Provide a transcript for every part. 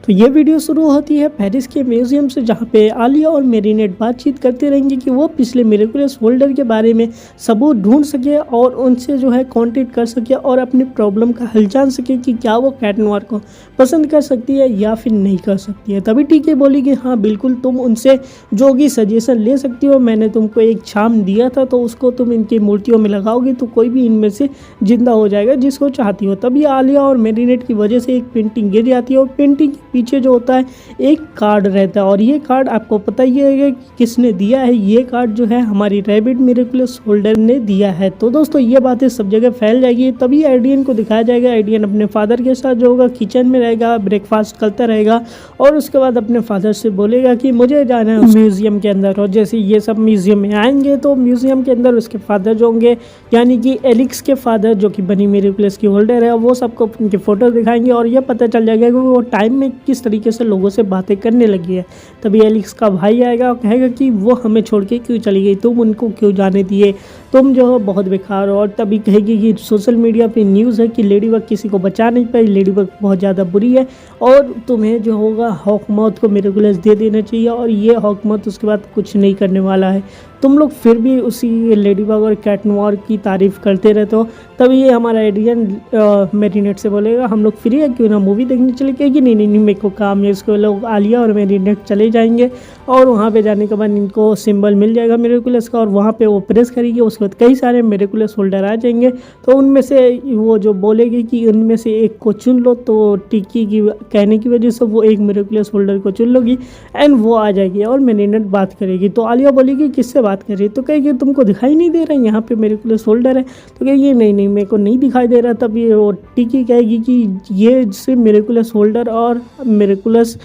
तो ये वीडियो शुरू होती है पेरिस के म्यूजियम से, जहाँ पे आलिया और मेरीनेट बातचीत करते रहेंगे कि वो पिछले मिरेकुलस होल्डर के बारे में सबूत ढूंढ सके और उनसे जो है कांटेक्ट कर सके और अपनी प्रॉब्लम का हल जान सके कि क्या वो कैट नोयर को पसंद कर सकती है या फिर नहीं कर सकती है। तभी टीके बोली कि हाँ बिल्कुल तुम उनसे जो भी सजेशन ले सकती हो, मैंने तुमको एक छाम दिया था तो उसको तुम इनकी मूर्तियों में लगाओगी तो कोई भी इनमें से जिंदा हो जाएगा जिसको चाहती हो। तभी आलिया और मेरीनेट की वजह से एक पेंटिंग गिर जाती है और पेंटिंग के पीछे जो होता है एक कार्ड रहता है और ये कार्ड आपको पता ही है कि किसने दिया है। ये कार्ड जो है हमारी रैबिट मिरेकुलस होल्डर ने दिया है। तो दोस्तों ये बातें सब जगह फैल जाएगी। तभी एडियन को दिखाया जाएगा, एडियन अपने फादर के साथ जो होगा किचन में रहेगा, ब्रेकफास्ट करता रहेगा और उसके बाद अपने फादर से बोलेगा कि मुझे जाना है म्यूजियम के अंदर। और जैसे ये सब म्यूजियम में आएंगे तो म्यूजियम के अंदर उसके फादर जो होंगे यानी कि एलिक्स के फादर जो कि बनी मिरेकुलस की होल्डर है, वो सबको उनके फोटो दिखाएंगे और ये पता चल जाएगा कि वो टाइम में किस तरीके से लोगों से बातें करने लगी है। तभी एलिक्स का भाई आएगा और कहेगा कि वो हमें छोड़ के क्यों चली गई, तुम उनको क्यों जाने दिए, तुम जो हो बहुत बेकार हो। और तभी कहेगी कि सोशल मीडिया पे न्यूज़ है कि लेडीबग किसी को बचा नहीं पाई, लेडीबग बहुत ज़्यादा बुरी है और तुम्हें जो होगा हॉकमाउथ को मिरेकुलस दे देना चाहिए और ये हॉकमाउथ उसके बाद कुछ नहीं करने वाला है। तुम लोग फिर भी उसी लेडीबग और कैट नोयर की तारीफ़ करते रहते हो। तभी ये हमारा एडियन मेरीनेट से बोलेगा हम लोग फ्री है क्यों ना मूवी देखने चले गए। नहीं मेरे को काम है। इसको लोग आलिया और मेरीनेट चले जाएंगे और वहाँ पे जाने के बाद इनको सिंबल मिल जाएगा मिरेकुलस का और वहाँ पे वो प्रेस करेगी। उसके बाद कई सारे मिरेकुलस होल्डर आ जाएंगे तो उनमें से वो जो बोलेगी कि उनमें से एक को चुन लो, तो टिक्की की कहने की वजह से वो एक मिरेकुलस होल्डर को चुन लोगी एंड वो आ जाएगी और मेरीनेट बात करेगी। तो आलिया बोलेगी किससे बात कर रही है, तो कहेगी तुमको दिखाई नहीं दे रहा है यहाँ पे मिरेकुलस होल्डर है, तो कहेगी नहीं मेरे को नहीं दिखाई दे रहा। तब ये वो टिक्की कहेगी कि ये सिर्फ मिरेकुलस होल्डर और मिरेकुलस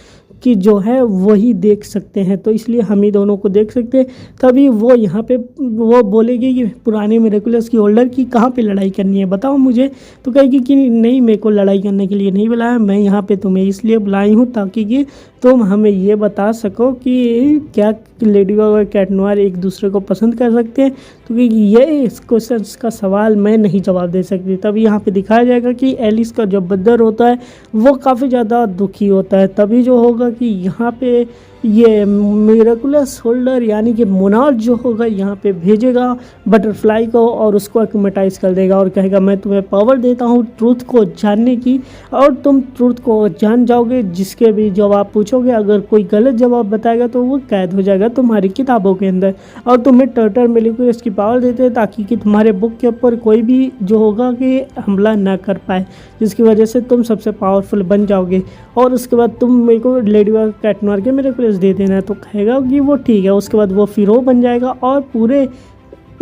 कि जो है वही देख सकते हैं, तो इसलिए हम ही दोनों को देख सकते हैं। तभी वो यहाँ पे वो बोलेगी कि पुराने मिरेकुलस की होल्डर की कहाँ पे लड़ाई करनी है बताओ मुझे, तो कहेगी कि नहीं मेरे को लड़ाई करने के लिए नहीं बुलाया, मैं यहाँ पे तुम्हें इसलिए बुलाई हूँ ताकि कि तुम हमें ये बता सको कि क्या लेडीबग और कैट नोयर एक दूसरे को पसंद कर सकते हैं, तो ये इस क्वेश्चन का सवाल मैं नहीं जवाब दे सकती। तभी यहाँ पे दिखाया जाएगा कि एलिस का जो बद्दर होता है वो काफ़ी ज़्यादा दुखी होता है। तभी जो होगा कि यहाँ पे ये मिरेकुलस होल्डर यानी कि मोनार्क जो होगा यहाँ पे भेजेगा बटरफ्लाई को और उसको एक्मेटाइज कर देगा और कहेगा मैं तुम्हें पावर देता हूँ ट्रूथ को जानने की और तुम ट्रूथ को जान जाओगे। जिसके भी जवाब पूछोगे अगर कोई गलत जवाब बताएगा तो वो कैद हो जाएगा तुम्हारी किताबों के अंदर और तुम्हें टर्टल मिरेकुलस की पावर देते हैं ताकि कि तुम्हारे बुक के ऊपर कोई भी जो होगा कि हमला ना कर पाए, जिसकी वजह से तुम सबसे पावरफुल बन जाओगे और उसके बाद तुम मेरे को लेडीबग कैट नोयर के मिरेकुलस दे देना है। तो कहेगा कि वो ठीक है। उसके बाद वो फिर बन जाएगा और पूरे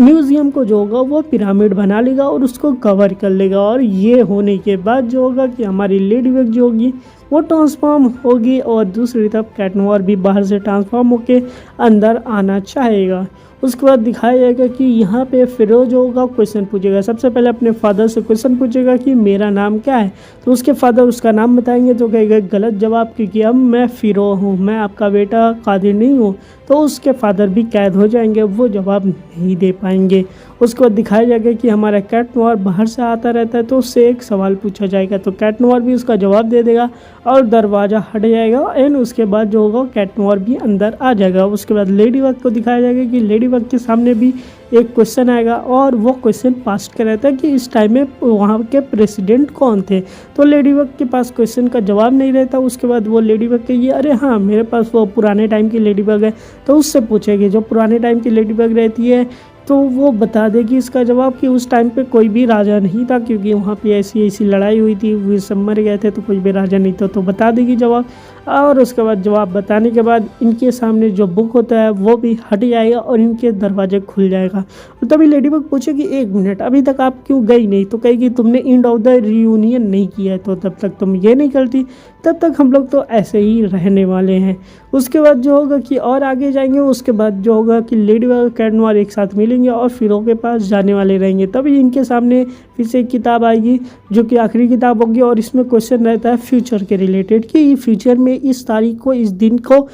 म्यूज़ियम को जो होगा वो पिरामिड बना लेगा और उसको कवर कर लेगा और ये होने के बाद जो होगा कि हमारी लेडीबग जो होगी वो ट्रांसफॉर्म होगी और दूसरी तरफ कैट नोयर भी बाहर से ट्रांसफॉर्म होके अंदर आना चाहेगा। उसके बाद दिखाया जाएगा कि यहाँ पे फिरोज होगा क्वेश्चन पूछेगा, सबसे पहले अपने फादर से क्वेश्चन पूछेगा कि मेरा नाम क्या है, तो उसके फादर उसका नाम बताएंगे तो कहेगा गलत जवाब क्योंकि अब मैं फिरो हूँ, मैं आपका बेटा कादिर नहीं हूँ। तो उसके फादर भी कैद हो जाएंगे, वो जवाब नहीं दे पाएंगे। उसके बाद दिखाया जाएगा कि हमारा कैट नोयर बाहर से आता रहता है तो उससे एक सवाल पूछा जाएगा तो कैट नोयर भी उसका जवाब दे देगा और दरवाज़ा हट जाएगा एंड उसके बाद जो होगा कैट नोयर भी अंदर आ जाएगा। उसके बाद लेडीबग को दिखाया जाएगा कि लेडीबग के सामने भी एक क्वेश्चन आएगा और वो क्वेश्चन पास्ट कर रहता है कि इस टाइम में वहाँ के प्रेसिडेंट कौन थे, तो लेडीबग के पास क्वेश्चन का जवाब नहीं रहता। उसके बाद वो लेडीबग कहेगी अरे हाँ मेरे पास वो पुराने टाइम की लेडीबग है, तो उससे पूछेगी जो पुराने टाइम की लेडीबग रहती है तो वो बता देगी इसका जवाब कि उस टाइम पे कोई भी राजा नहीं था क्योंकि वहाँ पे ऐसी लड़ाई हुई थी, वे सब मर गए थे तो कोई भी राजा नहीं था, तो बता देगी जवाब। और उसके बाद जवाब बताने के बाद इनके सामने जो बुक होता है वो भी हट जाएगा और इनके दरवाजे खुल जाएगा। और तभी लेडीबग पूछेगी एक मिनट अभी तक आप क्यों गई नहीं, तो कहेगी तुमने एंड ऑफ द रियूनियन नहीं किया है तो तब तक तुम ये नहीं करती तब तक हम लोग तो ऐसे ही रहने वाले हैं। उसके बाद जो होगा कि और आगे जाएंगे, उसके बाद जो होगा कि लेडीबग और कैट नोयर एक साथ मिलेंगे और फिरो के पास जाने वाले रहेंगे। तभी इनके सामने फिर से एक किताब आएगी जो कि आखिरी किताब होगी और इसमें क्वेश्चन रहता है फ्यूचर के रिलेटेड कि फ्यूचर में इस तारीख को इस दिन को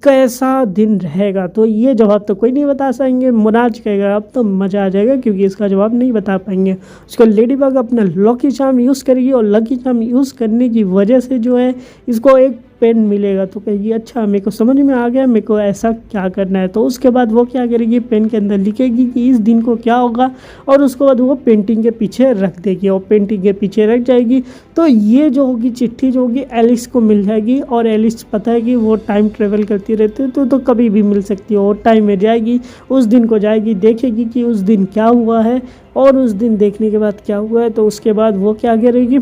कैसा दिन रहेगा, तो ये जवाब तो कोई नहीं बता सकेंगे। मोनार्क कहेगा अब तो मज़ा आ जाएगा क्योंकि इसका जवाब नहीं बता पाएंगे। उसको लेडीबग अपना लकी चार्म यूज़ करेगी और लकी चार्म यूज़ करने की वजह से जो है इसको एक पेन मिलेगा। तो कहेगी अच्छा मेरे को समझ में आ गया, मेरे को ऐसा क्या करना है। तो उसके बाद वो क्या करेगी, पेन के अंदर लिखेगी कि इस दिन को क्या होगा, और उसके बाद वो पेंटिंग के पीछे रख देगी और पेंटिंग के पीछे रख जाएगी। तो ये जो होगी चिट्ठी जो होगी एलिस को मिल जाएगी, और एलिस पता है कि वो टाइम ट्रेवल करती रहती है तो कभी भी मिल सकती है। और टाइम में जाएगी, उस दिन को जाएगी, देखेगी कि उस दिन क्या हुआ है, और उस दिन देखने के बाद क्या हुआ है तो उसके बाद वो क्या करेगी,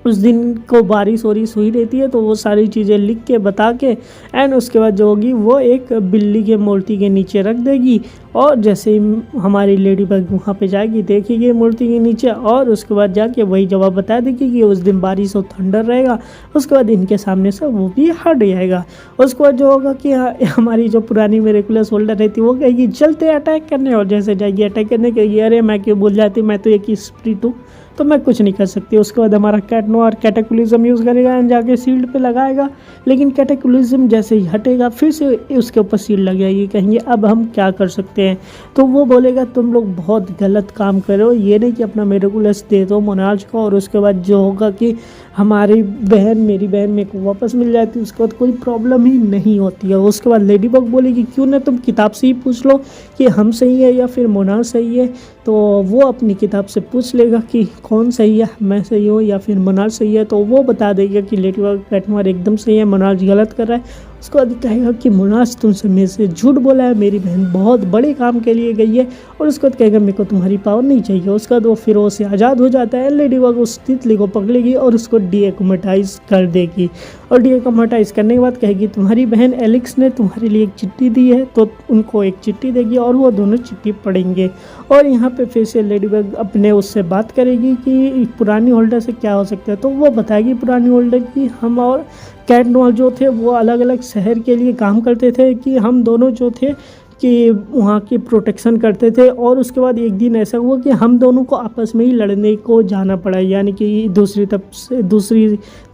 उस दिन को बारिश वारिश हुई रहती है तो वो सारी चीज़ें लिख के बता के एंड उसके बाद जो होगी वो एक बिल्ली के मूर्ति के नीचे रख देगी। और जैसे ही हमारी लेडी बग वहाँ पे जाएगी, देखेगी मूर्ति के नीचे, और उसके बाद जाके वही जवाब बता देगी कि उस दिन बारिश और थंडर रहेगा। उसके बाद इनके सामने से वो भी हट जाएगा। उसके बाद जो होगा कि हमारी जो पुरानी मेरेकुलस होल्डर रहती है वो कहेगी चलते अटैक करने, और जैसे जाएगी अटैक करने कहेगी अरे मैं क्यों भूल जाती, मैं तो एक स्प्रिट हूँ तो मैं कुछ नहीं कर सकती। उसके बाद हमारा कैट नोआर कैटेकुलिज्म यूज़ करेगा एंड जाके शील्ड पे लगाएगा, लेकिन कैटेकुलिज्म जैसे ही हटेगा फिर से उसके ऊपर शील्ड लग जाएगी। कहेंगे अब हम क्या कर सकते हैं, तो वो बोलेगा तुम लोग बहुत गलत काम करो, ये नहीं कि अपना मेरेकुलस दे दो मोनार्च को। और उसके बाद जो होगा कि हमारी बहन, मेरी बहन मेरे को वापस मिल जाती है, उसके बाद कोई प्रॉब्लम ही नहीं होती है। उसके बाद लेडी बग बोलेगी क्यों ना तुम किताब से ही पूछ लो कि हम सही है या फिर मोनार्च सही है। तो वो अपनी किताब से पूछ लेगा कि कौन सही है, मैं सही हूँ या फिर मोनार्च सही है। तो वो बता देगा कि लेडी बग कैट नोआर एकदम सही है, मोनार्च गलत कर रहा है। उसको बाद कहेगा कि मोनार्च तुमसे मेरे से झूठ बोला है, मेरी बहन बहुत बड़े काम के लिए गई है। और उसके बाद कहेगा मेरे को तुम्हारी पावर नहीं चाहिए। उसके बाद वो फिर वो से आज़ाद हो जाता है। लेडी बग उस तितली को पकड़ेगी और उसको डीएकोमेटाइज कर देगी। और डीएकोमेटाइज करने के बाद कहेगी तुम्हारी बहन एलिक्स ने तुम्हारे लिए एक चिट्ठी दी है, तो उनको एक चिट्ठी देगी और वो दोनों चिट्ठी पढ़ेंगे। और यहाँ पे फिर से लेडी बग अपने उससे बात करेगी कि पुरानी होल्डर से क्या हो सकता है। तो वो बताएगी पुरानी होल्डर की हम और कैट नोआर जो थे वो अलग अलग शहर के लिए काम करते थे, कि हम दोनों जो थे कि वहाँ की प्रोटेक्शन करते थे। और उसके बाद एक दिन ऐसा हुआ कि हम दोनों को आपस में ही लड़ने को जाना पड़ा, यानी कि दूसरी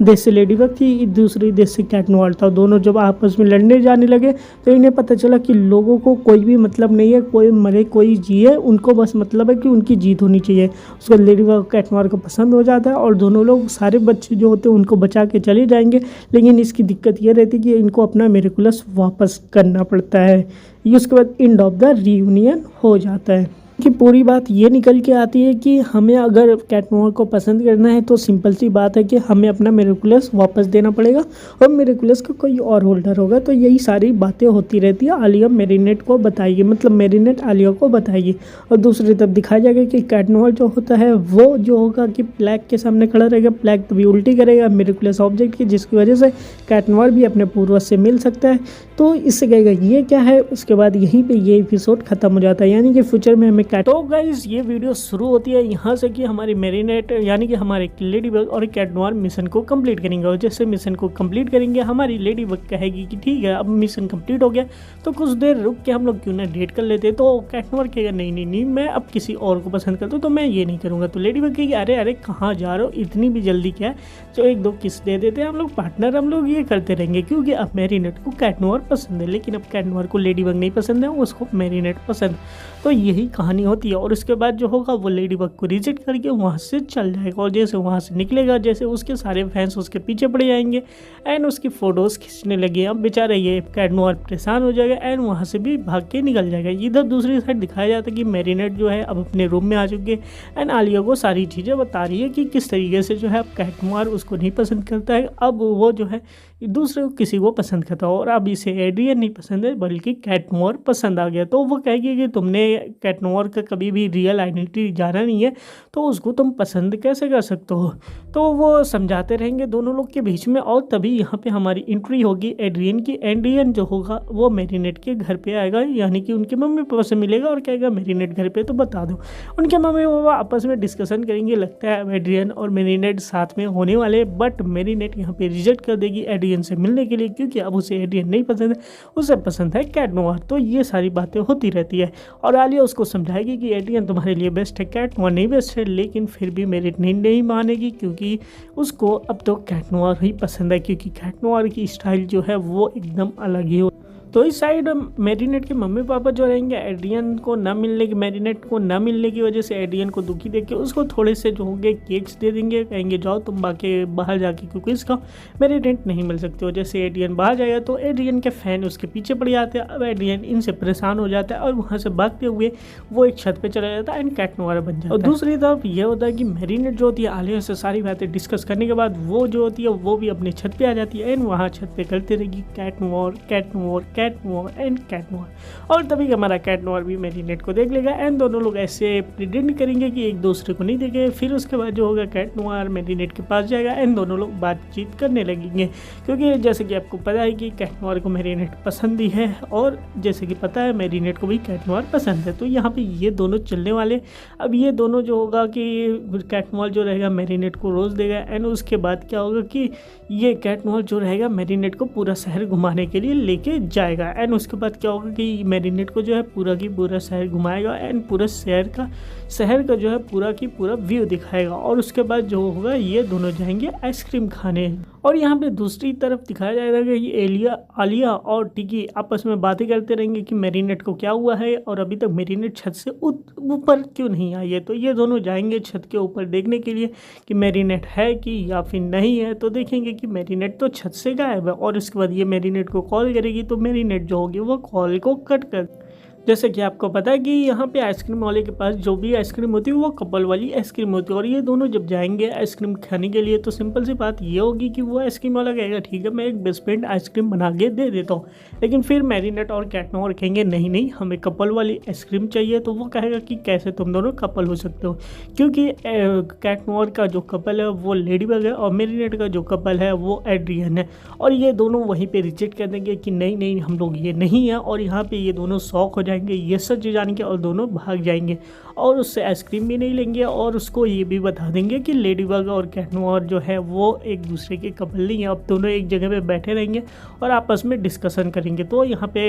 देश से लेडी बग थी, दूसरी देश से कैट नोआर था। दोनों जब आपस में लड़ने जाने लगे तो इन्हें पता चला कि लोगों को कोई भी मतलब नहीं है, कोई मरे कोई जिए, उनको बस मतलब है कि उनकी जीत होनी चाहिए। उसके बाद लेडी बग कैट नोआर को पसंद हो जाता है और दोनों लोग सारे बच्चे जो होते हैं उनको बचा के चले जाएंगे। लेकिन इसकी दिक्कत ये रहती है कि इनको अपना मेरेकुलस वापस करना पड़ता है। ये उसके बाद एंड ऑफ द रियूनियन हो जाता है। कि पूरी बात ये निकल के आती है कि हमें अगर कैट नोआर को पसंद करना है तो सिंपल सी बात है कि हमें अपना मेरेकुलस वापस देना पड़ेगा और मेरेकुलस का कोई और होल्डर होगा। तो यही सारी बातें होती रहती है। आलिया मेरीनेट को बताएगी, मतलब मेरीनेट आलिया को बताएगी। और दूसरी तरफ दिखाया जाएगा कि कैट नोआर जो होता है वो जो होगा कि प्लैग के सामने खड़ा रहेगा, प्लैग तभी उल्टी करेगा मेरेकुलस ऑब्जेक्ट की, जिसकी वजह से कैट नोआर भी अपने पूर्वज से मिल सकता है। तो इससे कहेगा ये क्या है। उसके बाद यहीं पे ये एपिसोड खत्म हो जाता है, यानी कि फ्यूचर में हमें तो गाइस ये वीडियो शुरू होती है यहाँ से कि हमारी मेरीनेट यानी कि हमारे लेडी बग और कैट नोआर मिशन को कंप्लीट करेंगे। और जैसे मिशन को कंप्लीट करेंगे हमारी लेडी बग कहेगी कि ठीक है अब मिशन कंप्लीट हो गया तो कुछ देर रुक के हम लोग क्यों ना डेट कर लेते। तो कैट नोआर कहेगा नहीं नहीं नहीं मैं अब किसी और को पसंद करता हूँ तो मैं ये नहीं करूँगा। तो लेडी बग कहेगी अरे अरे कहाँ जा रहे हो, इतनी भी जल्दी क्या है, जो एक दो किस दे देते हैं हम लोग पार्टनर, हम लोग ये करते रहेंगे। क्योंकि अब मेरीनेट को कैट नोआर पसंद है, लेकिन अब कैट नोआर को लेडी बग नहीं पसंद है, उसको मेरीनेट पसंद। तो यही कहानी होती है। और उसके बाद जो होगा वो लेडी बग को रिजेक्ट करके वहाँ से चल जाएगा। और जैसे वहाँ से निकलेगा जैसे उसके सारे फैंस उसके पीछे पड़ जाएंगे एंड उसकी फ़ोटोज़ खींचने लगे। अब बेचारा ये कैट नोआर परेशान हो जाएगा एंड वहाँ से भी भाग के निकल जाएगा। इधर दूसरी साइड दिखाया जाता है कि मेरीनेट जो है अब अपने रूम में आ चुके एंड आलिया को सारी चीज़ें बता रही है कि किस तरीके से जो है अब कैट नोआर उसको नहीं पसंद करता है, अब वो जो है दूसरे किसी को पसंद करता हो। और अब इसे एड्रियन नहीं पसंद है बल्कि कैट नोआर पसंद आ गया। तो वो कहेगी कि तुमने कैट नोआर का कभी भी रियल आइडेंटिटी जाना नहीं है तो उसको तुम पसंद कैसे कर सकते हो। तो वो समझाते रहेंगे दोनों लोग के बीच में। और तभी यहाँ पे हमारी एंट्री होगी एड्रियन की। एड्रियन जो होगा वो मेरीनेट के घर पे आएगा, यानी कि उनके मम्मी पापा से मिलेगा और कहेगा मेरीनेट घर पे तो बता दो। उनके मम्मी पापा आपस में डिस्कशन करेंगे, लगता है एड्रियन और मेरीनेट साथ में होने वाले। बट मेरीनेट यहाँ पे रिजेक्ट कर देगी एड्रियन से मिलने के लिए, क्योंकि अब उसे एड्रियन नहीं पसंद है, उसे पसंद है कैट नोआर। तो ये सारी बातें होती रहती है। और आलिया उसको समझाएगी कि एड्रियन तुम्हारे लिए बेस्ट है, कैट नोआर नहीं बेस्ट है। लेकिन फिर भी मेरी नहीं मानेगी, क्योंकि उसको अब तो कैट नोआर ही पसंद है, क्योंकि कैट नोआर की स्टाइल जो है वो एकदम अलग ही हो। तो इस साइड मैरिनेट के मम्मी पापा जो रहेंगे एड्रियन को ना मिलने की मैरिनेट को ना मिलने की वजह से एड्रियन को दुखी देख के उसको थोड़े से जो होंगे केक्स दे देंगे, कहेंगे जाओ तुम बाहर जाके कुकीज़ खाओ, मैरिनेट नहीं मिल सकते हो। जैसे एड्रियन बाहर जाएगा तो एड्रियन के फैन उसके पीछे पड़ जाते हैं। अब एड्रियन इनसे परेशान हो जाता है और वहाँ से भागते हुए वो एक छत पर चला जाता है एंड कैट नोवार बन जाता है। और दूसरी तरफ ये होता है कि मैरिनेट जो होती है आलिया से सारी बातें डिस्कस करने के बाद वो जो होती है वो भी अपनी छत पे आ जाती है एंड वहाँ छत पे करती रहेगी Cat Noir Cat Noir Cat Noir and Cat Noir. और तभी हमारा कैट नोवार भी मैरिनेट को देख लेगा एंड दोनों लोग ऐसे प्रिटेंड करेंगे कि एक दूसरे को नहीं देखे। फिर उसके बाद जो होगा कैट नोवार मैरिनेट के पास जाएगा एंड दोनों लोग बातचीत करने लगेंगे, क्योंकि जैसे कि आपको पता है कि कैट नोवार को मैरिनेट पसंद ही है और जैसे कि पता है मैरिनेट को भी कैट नोवार पसंद है। तो यहाँ पे ये दोनों चलने वाले। अब ये दोनों जो होगा कि कैट नोवार जो रहेगा मैरिनेट को रोज़ देगा एंड उसके बाद क्या होगा कि ये कैट नोवार जो रहेगा मैरिनेट को पूरा शहर घुमाने के लिए लेके जाएगा एंड उसके बाद क्या होगा कि मैरिनेट को जो है पूरा की पूरा शहर घुमाएगा एंड पूरा शहर का जो है पूरा की पूरा व्यू दिखाएगा। और उसके बाद जो होगा ये दोनों जाएंगे आइसक्रीम खाने। और यहाँ पे दूसरी तरफ दिखाया जाएगा कि ये आलिया और टिकी आपस में बातें करते रहेंगे कि मैरिनेट को क्या हुआ है और अभी तक मैरिनेट छत से ऊपर क्यों नहीं आई है। तो ये दोनों जाएंगे छत के ऊपर देखने के लिए कि मैरिनेट है कि या फिर नहीं है। तो देखेंगे कि मैरिनेट तो छत से गायब है और इसके बाद ये मैरिनेट को कॉल करेगी तो मैरिनेट जो होगी वो कॉल को कट कर। जैसे कि आपको पता है कि यहाँ पे आइसक्रीम वाले के पास जो भी आइसक्रीम होती है वो कपल वाली आइसक्रीम होती है और ये दोनों जब जाएंगे आइसक्रीम खाने के लिए तो सिंपल सी बात ये होगी कि वो आइसक्रीम वाला कहेगा ठीक है मैं एक बेस्ट फ्रेंड आइसक्रीम बना के दे देता हूँ, लेकिन फिर मैरिनेट और कैट नोवार कहेंगे नहीं नहीं हमें कपल वाली आइसक्रीम चाहिए। तो वो कहेगा कि कैसे तुम दोनों कपल हो सकते हो, क्योंकि कैट नोवार का जो कपल है वो लेडी बग है और मैरिनेट का जो कपल है वो एड्रियन है। और ये दोनों वहीं पर रिजेक्ट कर देंगे कि नहीं नहीं हम लोग ये नहीं है और यहाँ पर ये दोनों शौक हो जाएंगे ये सच जान के और दोनों भाग जाएंगे और उससे आइसक्रीम भी नहीं लेंगे और उसको ये भी बता देंगे कि लेडी बग और कैट नोवार जो है वो एक दूसरे के कपल नहीं है। अब दोनों एक जगह पे बैठे रहेंगे और आपस में डिस्कशन करेंगे। तो यहाँ पे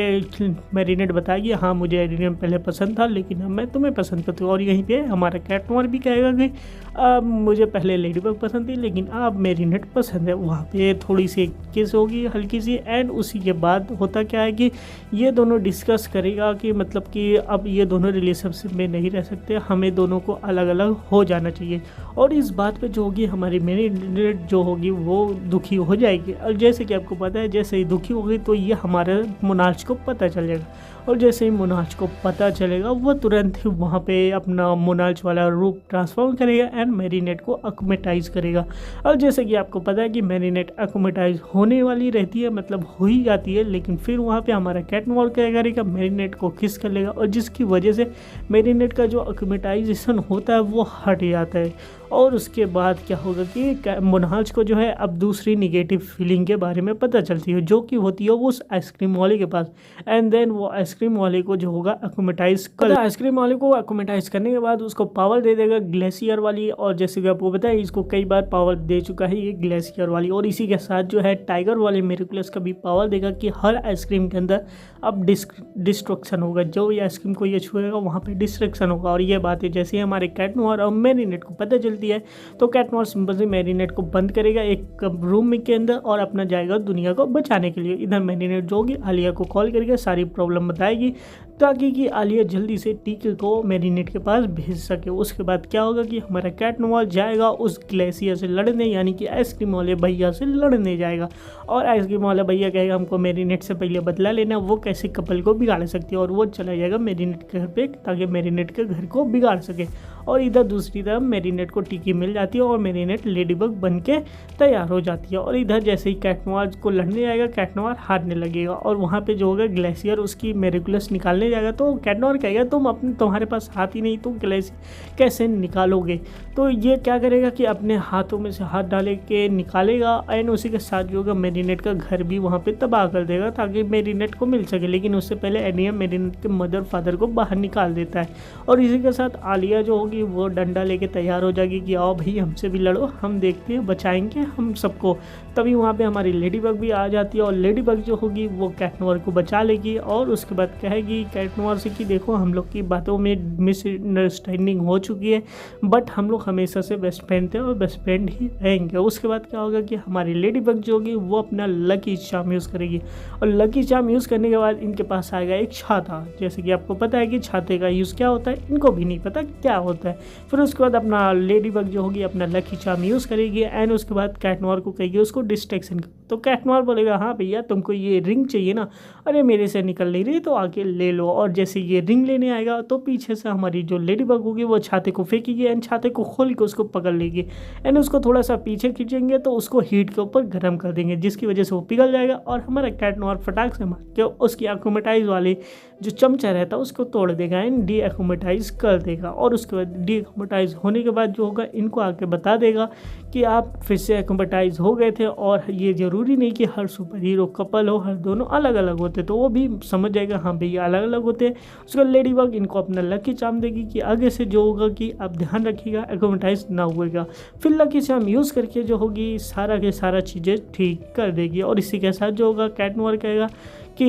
मैरिनेट बताएगी हाँ मुझे एड्रियन पहले पसंद था लेकिन अब मैं तुम्हें पसंद करती हूँ। और यहीं पे हमारा कैट नोवार भी कहेगा कि अब मुझे पहले लेडी बग पसंद थी लेकिन अब मैरिनेट पसंद है। वहाँ पे थोड़ी सी किस होगी हल्की सी एंड उसी के बाद होता क्या है कि ये दोनों डिस्कस करेगा कि मतलब कि अब ये दोनों रिलेशनशिप में नहीं रह सकते, हमें दोनों को अलग अलग हो जाना चाहिए। और इस बात पे जो होगी हमारी मैरिनेट जो होगी वो दुखी हो जाएगी। और जैसे कि आपको पता है जैसे ही दुखी होगी तो ये हमारे मोनार्च को पता चल जाएगा और जैसे ही मोनार्च को पता चलेगा वो तुरंत ही वहाँ पे अपना मोनार्च वाला रूप ट्रांसफॉर्म करेगा एंड मैरिनेट को अकोमेटाइज करेगा। और जैसे कि आपको पता है कि मैरिनेट अकोमेटाइज होने वाली रहती है मतलब हो ही जाती है, लेकिन फिर वहाँ पे हमारा कैट नोवार क्या करेगा मैरिनेट को किस कर लेगा और जिसकी वजह से मैरिनेट का जो अकोमेटाइजेशन होता है वो हट जाता है। और उसके बाद क्या होगा कि मोनार्च को जो है अब दूसरी निगेटिव फीलिंग के बारे में पता चलती है जो कि होती है वो उस आइसक्रीम वाले के पास एंड देन वो आइसक्रीम वाले को जो होगा अकोमेटाइज कर आइसक्रीम वाले को अकोमेटाइज करने के बाद उसको पावर दे देगा ग्लेशियर वाली। और जैसे कि आपको पता है इसको कई बार पावर दे चुका है ये ग्लेशियर वाली। और इसी के साथ जो है टाइगर वाले मिरेकुलस का भी पावर देगा कि हर आइसक्रीम के अंदर अब डिस्ट्रक्शन होगा, जो ये आइसक्रीम को ये छुएगा वहाँ पे डिस्ट्रक्शन होगा। और ये बातें जैसे हमारे कैट नोवार और मैरिनेट को पता चलती है तो कैट नोवार सिंपल से मैरिनेट को बंद करेगा एक रूम के अंदर और अपना जाएगा दुनिया को बचाने के लिए। इधर मैरिनेट जो होगी आलिया को कॉल करके सारी प्रॉब्लम बताएगी ताकि कि आलिया जल्दी से टीके को मैरिनेट के पास भेज सके। उसके बाद क्या होगा कि हमारा कैट नोवार जाएगा उस ग्लेशियर से लड़ने, यानी कि आइसक्रीम वाले भैया से लड़ने जाएगा। और आइसक्रीम वाला भैया कहेगा हमको मैरिनेट से पहले बदला लेना, वो कैसे कपल को बिगाड़ सकती है। और वो चला जाएगा मैरिनेट के घर पे ताकि मैरिनेट के घर को बिगाड़ सके। और इधर दूसरी तरफ मैरिनेट को टिकी मिल जाती है और मैरिनेट लेडीबग बन के तैयार हो जाती है। और इधर जैसे ही कैट नोवार को लड़ने आएगा कैट नोवार हारने लगेगा और वहाँ पे जो होगा ग्लेशियर उसकी मेरिकुलस निकालने जाएगा तो कैट नोवार कहेगा तुम्हारे पास हाथ ही नहीं, तुम ग्लेशियर कैसे निकालोगे। तो ये क्या करेगा कि अपने हाथों में से हाथ डाले के निकालेगा एंड उसी के साथ जो होगा मैरिनेट का घर भी वहाँ पे तबाह कर देगा ताकि मैरिनेट को मिल सके। लेकिन उससे पहले एड्रियन मैरिनेट के मदर फादर को बाहर निकाल देता है। और इसी के साथ आलिया जो होगी वो डंडा लेके तैयार हो जाएगी कि आओ भाई हमसे भी लड़ो, हम देखते हैं बचाएंगे हम सबको। तभी वहाँ पे हमारी लेडीबग भी आ जाती है और लेडीबग जो होगी वो कैट नोवार को बचा लेगी और उसके बाद कहेगी कैट नोयर से कि देखो हम लोग की बातों में मिसअंडरस्टैंडिंग हो चुकी है, बट हम लोग हमेशा से बेस्ट फ्रेंड थे और बेस्ट फ्रेंड ही रहेंगे। उसके बाद क्या होगा कि हमारी लेडी बग जो होगी वो अपना लकी चार्म यूज़ करेगी, और लकी चार्म यूज़ करने के बाद इनके पास आएगा एक छाता। जैसे कि आपको पता है कि छाते का यूज़ क्या होता है, इनको भी नहीं पता क्या होता है। फिर उसके बाद अपना लेडी बग जो होगी अपना लकी चार्म यूज़ करेगी एंड उसके बाद कैट नोयर को कहेगी उसको डिस्ट्रैक्शन। तो कैट नोयर बोलेगा हाँ भैया तुमको ये रिंग चाहिए ना, अरे मेरे से निकल नहीं रही तो आके ले लो। और जैसे ये रिंग लेने आएगा तो पीछे से हमारी जो लेडी बग होगी वो छाते को फेंकेगी एंड छाते को खोल के उसको पकड़ लेगी एंड उसको थोड़ा सा पीछे खींचेंगे तो उसको हीट के ऊपर गर्म कर देंगे, जिसकी वजह से वो पिघल जाएगा और हमारा कैट नोयर फटाक से मार के उसकी एक्रोमेटाइज वाली जो चमचा रहता है उसको तोड़ देगा एंड डी एक्रोमेटाइज कर देगा। और उसके बाद डी एक्रोमेटाइज होने के बाद जो होगा इनको आके बता देगा कि आप फिर से एक्रोमेटाइज हो गए थे, और ये ज़रूरी नहीं कि हर सुपर हीरो कपल हो, हर दोनों अलग अलग होते, तो वो भी समझ जाएगा हाँ भैया अलग अलग होते हैं। उसके बाद लेडी बग इनको अपना लकी चार्म देगी कि आगे से जो होगा कि आप ध्यान रखिएगा एक्रोमेटाइज ना होएगा। फिर लकी चार्म यूज़ करके जो होगी सारा के सारा चीज़ें ठीक कर देगी। और इसी के साथ जो होगा कैट नोयर कहेगा कि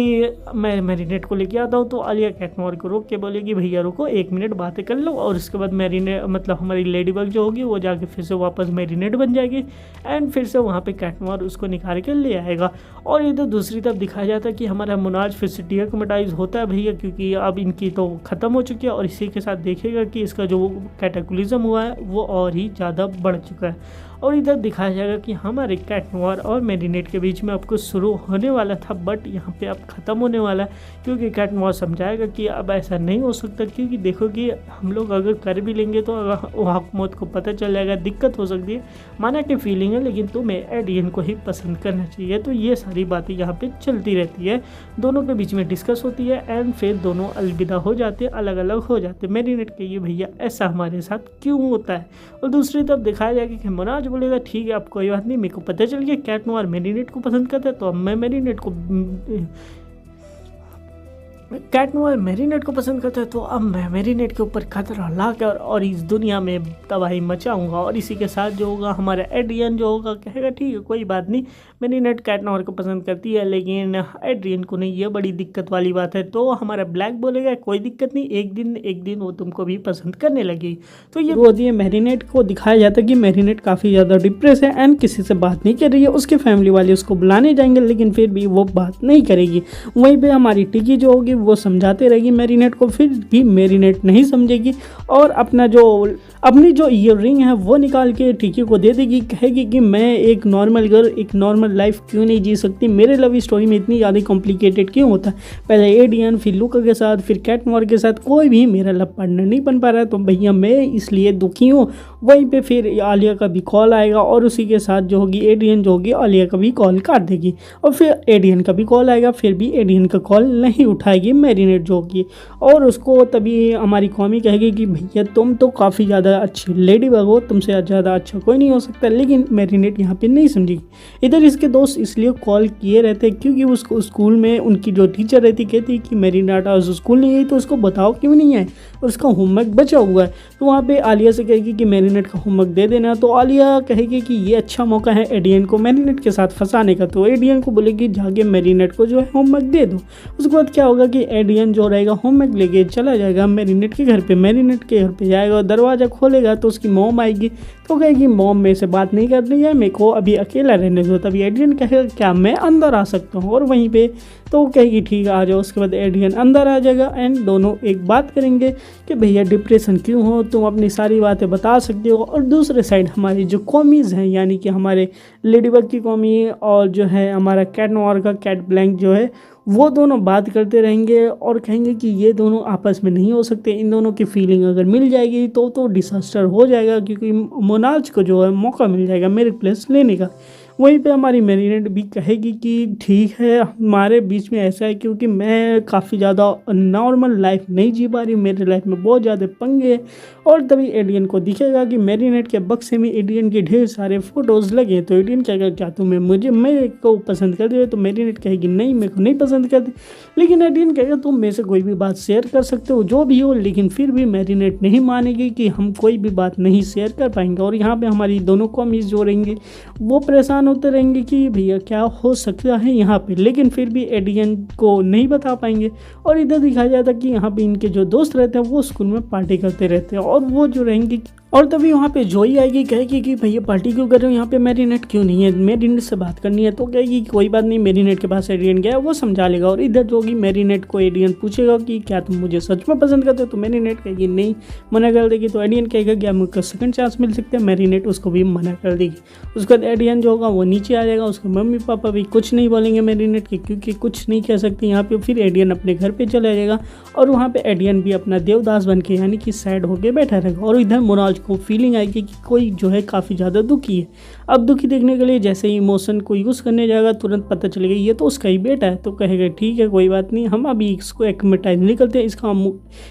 मैं मैरिनेट को लेके आता हूँ, तो आलिया कैट नोयर को रोक के बोलेगी भैया रुको 1 मिनट बातें कर लो। और उसके बाद मैरिनेट मतलब हमारी लेडी बग जो होगी वो जाके फिर से वापस मैरिनेट बन जाएगी एंड फिर से वहाँ पे कैट नोयर उसको निकाल के ले आएगा। और ये तो दूसरी तरफ दिखाया जाता है कि हमारा मोनाज फिर से डीएक्रोमेटाइज होता है भैया, क्योंकि अब इनकी तो ख़त्म हो चुकी है। और इसी के साथ देखेगा कि इसका जो कैटाक्लिज्म हुआ है वो और ही ज़्यादा बढ़ चुका है। और इधर दिखाया जाएगा कि हमारे कैट नोयर और मैरिनेट के बीच में आपको शुरू होने वाला था, बट यहाँ पे अब ख़त्म होने वाला है, क्योंकि कैट नोयर समझाएगा कि अब ऐसा नहीं हो सकता, क्योंकि देखो कि हम लोग अगर कर भी लेंगे तो हुकूमत को पता चल जाएगा, दिक्कत हो सकती है। माना कि फीलिंग है लेकिन तुम्हें एडियन को ही पसंद करना चाहिए। तो ये सारी बातें यहाँ पे चलती रहती है, दोनों के बीच में डिस्कस होती है एंड फिर दोनों अलविदा हो जाते, अलग अलग हो जाते। मैरिनेट कहिए भैया ऐसा हमारे साथ क्यों होता है। और दूसरी तरफ दिखाया जाएगा कि मोनाज बोलेगा ठीक है अब कोई बात नहीं, मेरे को पता चल गया कैट नोयर मैरिनेट को पसंद करता है, तो अब मैं मैरिनेट को कैट नोयर मैरिनेट को पसंद करता है, तो अब मैं मैरिनेट के ऊपर खतरा ला कर और इस दुनिया में तबाही मचाऊंगा। और इसी के साथ जो होगा हमारा एड्रियन जो होगा कहेगा ठीक है कोई बात नहीं, मैरिनेट कैट नोयर को पसंद करती है लेकिन एड्रियन को नहीं, ये बड़ी दिक्कत वाली बात है। तो हमारा ब्लैक बोलेगा कोई दिक्कत नहीं, एक दिन वो तुमको भी पसंद करने लगी। तो ये होती है मैरिनेट को दिखाया जाता है कि मैरिनेट काफ़ी ज़्यादा डिप्रेस है एंड किसी से बात नहीं कर रही है। उसके फैमिली वाले उसको बुलाने जाएंगे लेकिन फिर भी वो बात नहीं करेगी। वहीं पर हमारी टिकी जो होगी वो समझाते रहेगी मैरिनेट को, फिर भी मैरिनेट नहीं समझेगी और अपनी जो ईयर रिंग है वो निकाल के टिकी को दे देगी। कहेगी कि मैं एक नॉर्मल गर्ल एक नॉर्मल लाइफ क्यों नहीं जी सकती, मेरे लव स्टोरी में इतनी ज़्यादा कॉम्प्लिकेटेड क्यों होता है, पहले एडियन फिर लुका के साथ फिर कैट नोयर के साथ कोई भी मेरा लव पार्टनर नहीं बन पा रहा है, तो भैया मैं इसलिए दुखी हूँ। वहीं पे फिर आलिया का भी कॉल आएगा और उसी के साथ जो होगी एडियन जो होगी आलिया का भी कॉल काट देगी और फिर एडियन का भी कॉल आएगा, फिर भी एडियन का कॉल नहीं उठाएगी मैरिनेट जो होगी। और उसको तभी हमारी कौमी कहेगी कि भैया तुम तो काफ़ी ज़्यादा अच्छी लेडी बग हो, तुमसे ज़्यादा अच्छा कोई नहीं हो सकता, लेकिन मैरिनेट यहाँ पे नहीं समझेगी। इधर इसके दोस्त इसलिए कॉल किए रहते क्योंकि उसको स्कूल में उनकी जो टीचर रहती कहती कि मैरिनेट आज स्कूल नहीं आई तो उसको बताओ क्यों नहीं है और उसका होमवर्क बचा हुआ है। तो वहाँ पे आलिया से कहेगी कि मैरिनेट का होमवर्क दे देना, तो आलिया कहेगी कि ये अच्छा मौका है एडियन को मैरिनेट के साथ फंसाने का, तो एडियन को बोलेगी जाके मैरिनेट को जो है होमवर्क दे दो। उसके बाद क्या होगा कि एडियन जो रहेगा होमवर्क लेके चला जाएगा मैरिनेट के घर पे, मैरिनेट के घर पे जाएगा और दरवाज़ा खोलेगा तो उसकी मॉम आएगी, तो कहेगी मॉम मेरे से बात नहीं करनी है, मेरे को अभी अकेला रहने दो। तभी एडियन कहेगा क्या मैं अंदर आ सकता हूँ, और वहीं पे तो वो कहेगी ठीक है आ जाओ। उसके बाद एडियन अंदर आ जाएगा एंड दोनों एक बात करेंगे कि भैया डिप्रेशन क्यों हो, तुम अपनी सारी बातें बता सकते हो। और दूसरे साइड हमारी जो कॉमीज़ हैं यानी कि हमारे लेडीबग की कॉमी और जो है हमारा कैट नोयर का कैट ब्लैंक जो है वो दोनों बात करते रहेंगे और कहेंगे कि ये दोनों आपस में नहीं हो सकते, इन दोनों की फीलिंग अगर मिल जाएगी तो डिसास्टर हो जाएगा, क्योंकि मोनाज को जो है मौका मिल जाएगा मेरे प्लेस लेने का। वहीं पे हमारी मैरिनेट भी कहेगी कि ठीक है हमारे बीच में ऐसा है क्योंकि मैं काफ़ी ज़्यादा नॉर्मल लाइफ नहीं जी पा रही, मेरे लाइफ में बहुत ज़्यादा पंगे हैं। और तभी एडियन को दिखेगा कि मैरिनेट के बक्से में एडियन के ढेर सारे फ़ोटोज़ लगे, तो एडियन कहेगा क्या तुम्हें मेरे को पसंद कर दे, तो मैरिनेट कहेगी नहीं मेरे को नहीं पसंद करती। लेकिन एडियन कहेगा तुम मेरे से कोई भी बात शेयर कर सकते हो जो भी हो, लेकिन फिर भी मैरिनेट नहीं मानेगी कि हम कोई भी बात नहीं शेयर कर पाएंगे। और यहाँ पर हमारी दोनों कॉमीज़ जो रहेंगी वो परेशान परेशान होते रहेंगे कि भैया क्या हो सकता है यहाँ पे, लेकिन फिर भी एडियन को नहीं बता पाएंगे। और इधर दिखाया जाता है कि यहाँ पे इनके जो दोस्त रहते हैं वो स्कूल में पार्टी करते रहते हैं और वो जो रहेंगे। और तभी वहाँ पे जोई आएगी, कहेगी कि भैया पार्टी क्यों कर रहे हो यहाँ पे, मैरीनेट क्यों नहीं है, मैरीनेट से बात करनी है। तो कहेगी कि कोई बात नहीं, मैरीनेट के पास एडियन गया वो समझा लेगा। और इधर जो होगी मैरीनेट को एडियन पूछेगा कि क्या तुम मुझे सच में पसंद करते हो, तो मैरीनेट कहेगी नहीं, मना कर देगी। तो एडियन कहेगा क्या मुझको सेकंड चांस मिल सकता है, मैरीनेट उसको भी मना कर देगी। उसके बाद एडियन जो होगा वो नीचे आ जाएगा, उसके मम्मी पापा भी कुछ नहीं बोलेंगे मैरीनेट के, क्योंकि कुछ नहीं कह सकती यहाँ पे। फिर एडियन अपने घर पे चला जाएगा और वहाँ पे एडियन भी अपना देवदास बन के यानी कि सैड होके बैठा रहेगा। और इधर मोनाल्ज को फीलिंग आएगी कि कोई जो है काफ़ी ज़्यादा दुखी है। अब दुखी देखने के लिए जैसे ही इमोशन को यूज़ करने जाएगा तुरंत पता चलेगा ये तो उसका ही बेटा है। तो कहेगा ठीक है कोई बात नहीं, हम अभी इसको एक्मेटाइज नहीं करते, इसका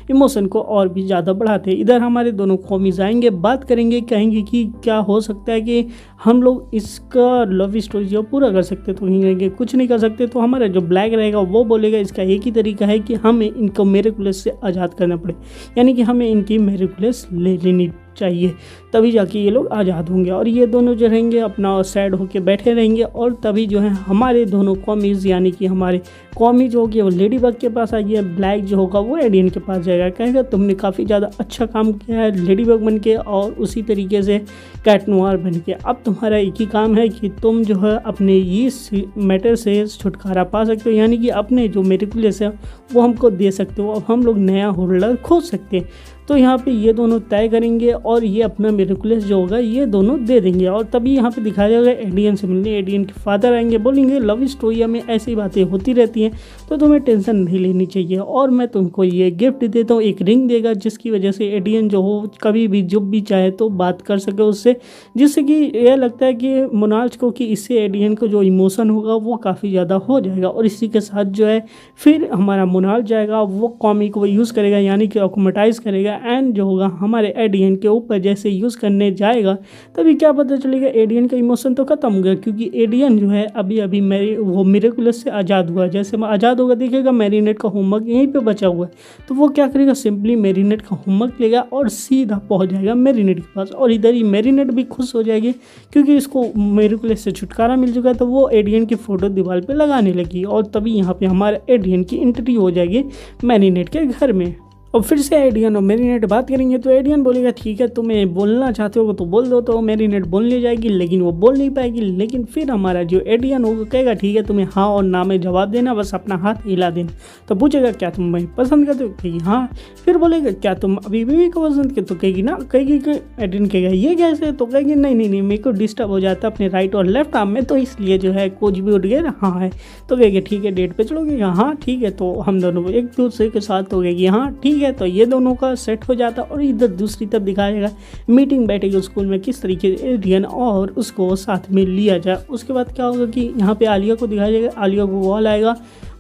इमोशन को और भी ज़्यादा बढ़ाते हैं। इधर हमारे दोनों कॉमीज आएंगे, बात करेंगे, कहेंगे कि क्या हो सकता है कि हम लोग इसका लव स्टोरी जो पूरा कर सकते, तो कहेंगे कुछ नहीं कर सकते। तो हमारा जो ब्लैक रहेगा वो बोलेगा इसका एक ही तरीका है कि हमें इनको मेरेकुलस से आज़ाद करना पड़े, यानी कि हमें इनकी मेरेकुलस ले लेनी चाहिए, तभी जाके ये लोग आज़ाद होंगे। और ये दोनों जो रहेंगे अपना सैड होके बैठे रहेंगे। और तभी जो है हमारे दोनों कॉमीज यानी कि हमारे कॉमी जो होगी वो लेडी बग के पास आएगी, ब्लैक जो होगा वो एडियन के पास जाएगा, कहेगा तुमने काफ़ी ज़्यादा अच्छा काम किया है लेडी बग बन के और उसी तरीके से कैट नोयर बन के। अब तुम्हारा एक ही काम है कि तुम जो है अपने इस मैटर से छुटकारा पा सकते हो, यानी कि अपने जो मेरेकुलस है वो हमको दे सकते हो, अब हम लोग नया होल्डर खोज सकते हैं। तो यहाँ पे ये दोनों तय करेंगे और ये अपना मेरेकुलस जो होगा ये दोनों दे देंगे। और तभी यहाँ पे दिखाया जाएगा एडियन से मिलने, एडियन के फादर आएंगे, बोलेंगे लव स्टोरी में ऐसी बातें होती रहती हैं तो तुम्हें टेंशन नहीं लेनी चाहिए और मैं तुमको ये गिफ्ट देता हूँ, एक रिंग देगा जिसकी वजह से एडियन जो हो कभी भी जब भी चाहे तो बात कर सके उससे, जिससे कि यह लगता है कि मोनाल्ज को कि इससे एडियन को जो इमोशन होगा वो काफ़ी ज़्यादा हो जाएगा। और इसी के साथ जो है फिर हमारा मोनाल्ज जाएगा, वो कॉमिक को यूज़ करेगा यानी कि ऑक्मेटाइज करेगा एंड जो होगा हमारे एडियन के ऊपर जैसे यूज़ करने जाएगा तभी क्या पता चलेगा एडियन का इमोशन तो खत्म हो गया, क्योंकि एडियन जो है अभी अभी वो मिरेकुलस से आज़ाद हुआ है। जैसे आज़ाद होगा देखेगा मैरीनेट का होमवर्क यहीं पे बचा हुआ है, तो वो क्या करेगा सिंपली मैरीनेट का होमवर्क लेगा और सीधा पहुंच जाएगा मैरीनेट के पास। और इधर ही मैरीनेट भी खुश हो जाएगी क्योंकि इसको मिरेकुलस से छुटकारा मिल चुका है, तो वो एडियन की फ़ोटो दीवार पर लगाने लगी। और तभी यहाँ पर हमारे एडियन की एंट्री हो जाएगी मैरीनेट के घर में। और फिर से एडियन और मैरीनेट बात करेंगे तो एडियन बोलेगा ठीक है तुम्हें बोलना चाहते हो तो बोल दो, तो मैरीनेट बोलने जाएगी लेकिन वो बोल नहीं पाएगी। लेकिन फिर हमारा जो एडियन होगा कहेगा ठीक है तुम्हें हाँ और ना में जवाब देना, बस अपना हाथ हिला देना। तो पूछेगा क्या तुम मैं पसंद करते हो, कहेगी हाँ। फिर बोलेगा क्या तुम अभी भी को पसंद करते, तो कहेगी ना, कहेगी कि एडियन कहेगा ये कैसे, तो कहेगी नहीं नहीं नहीं मेरे को डिस्टर्ब हो जाता है अपने राइट और लेफ्ट आर्म में, तो इसलिए जो है कुछ भी उठ गया हाँ है। तो कहेगी ठीक है डेट पे चलोगे, हाँ ठीक है। तो हम दोनों एक दूसरे के साथ तो कहेगी हाँ ठीक है, तो ये दोनों का सेट हो जाता। और इधर दूसरी तरफ दिखाया जाएगा मीटिंग बैठेगी स्कूल में किस तरीके से एडियन और उसको साथ में लिया जाए। उसके बाद क्या होगा कि यहाँ पे आलिया को दिखाया जाएगा, आलिया को कॉल आएगा,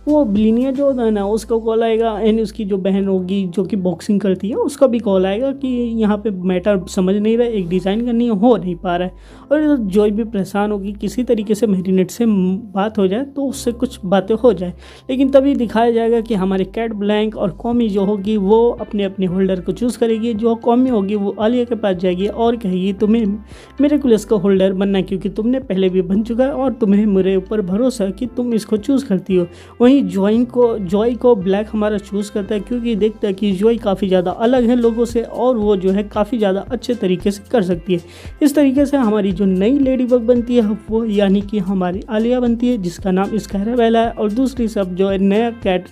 वो ब्लिनिया जो होता है ना उसका कॉल आएगा एंड उसकी जो बहन होगी जो कि बॉक्सिंग करती है उसका भी कॉल आएगा कि यहाँ पे मैटर समझ नहीं रहा, एक डिज़ाइन करनी है हो नहीं पा रहा है। और जोई भी परेशान होगी किसी तरीके से मैरीनेट से बात हो जाए तो उससे कुछ बातें हो जाए। लेकिन तभी दिखाया जाएगा कि हमारे कैट ब्लैंक और कॉमी जो होगी वो अपने अपने होल्डर को चूज़ करेगी। जो कॉमी होगी वो आलिया के पास जाएगी और कहेगी तुम्हें मिरेकुलस का होल्डर बनना क्योंकि तुमने पहले भी बन चुका है और तुम्हें मेरे ऊपर भरोसा है कि तुम इसको चूज़ करती हो। वहीं जॉय को ब्लैक हमारा चूज़ करता है क्योंकि देखता है कि जॉय काफ़ी ज़्यादा अलग है लोगों से और वो जो है काफ़ी ज़्यादा अच्छे तरीके से कर सकती है। इस तरीके से हमारी जो नई लेडी बग बनती है वो यानी कि हमारी आलिया बनती है जिसका नाम स्कैराबेला है। और दूसरी सब जो है नया कैट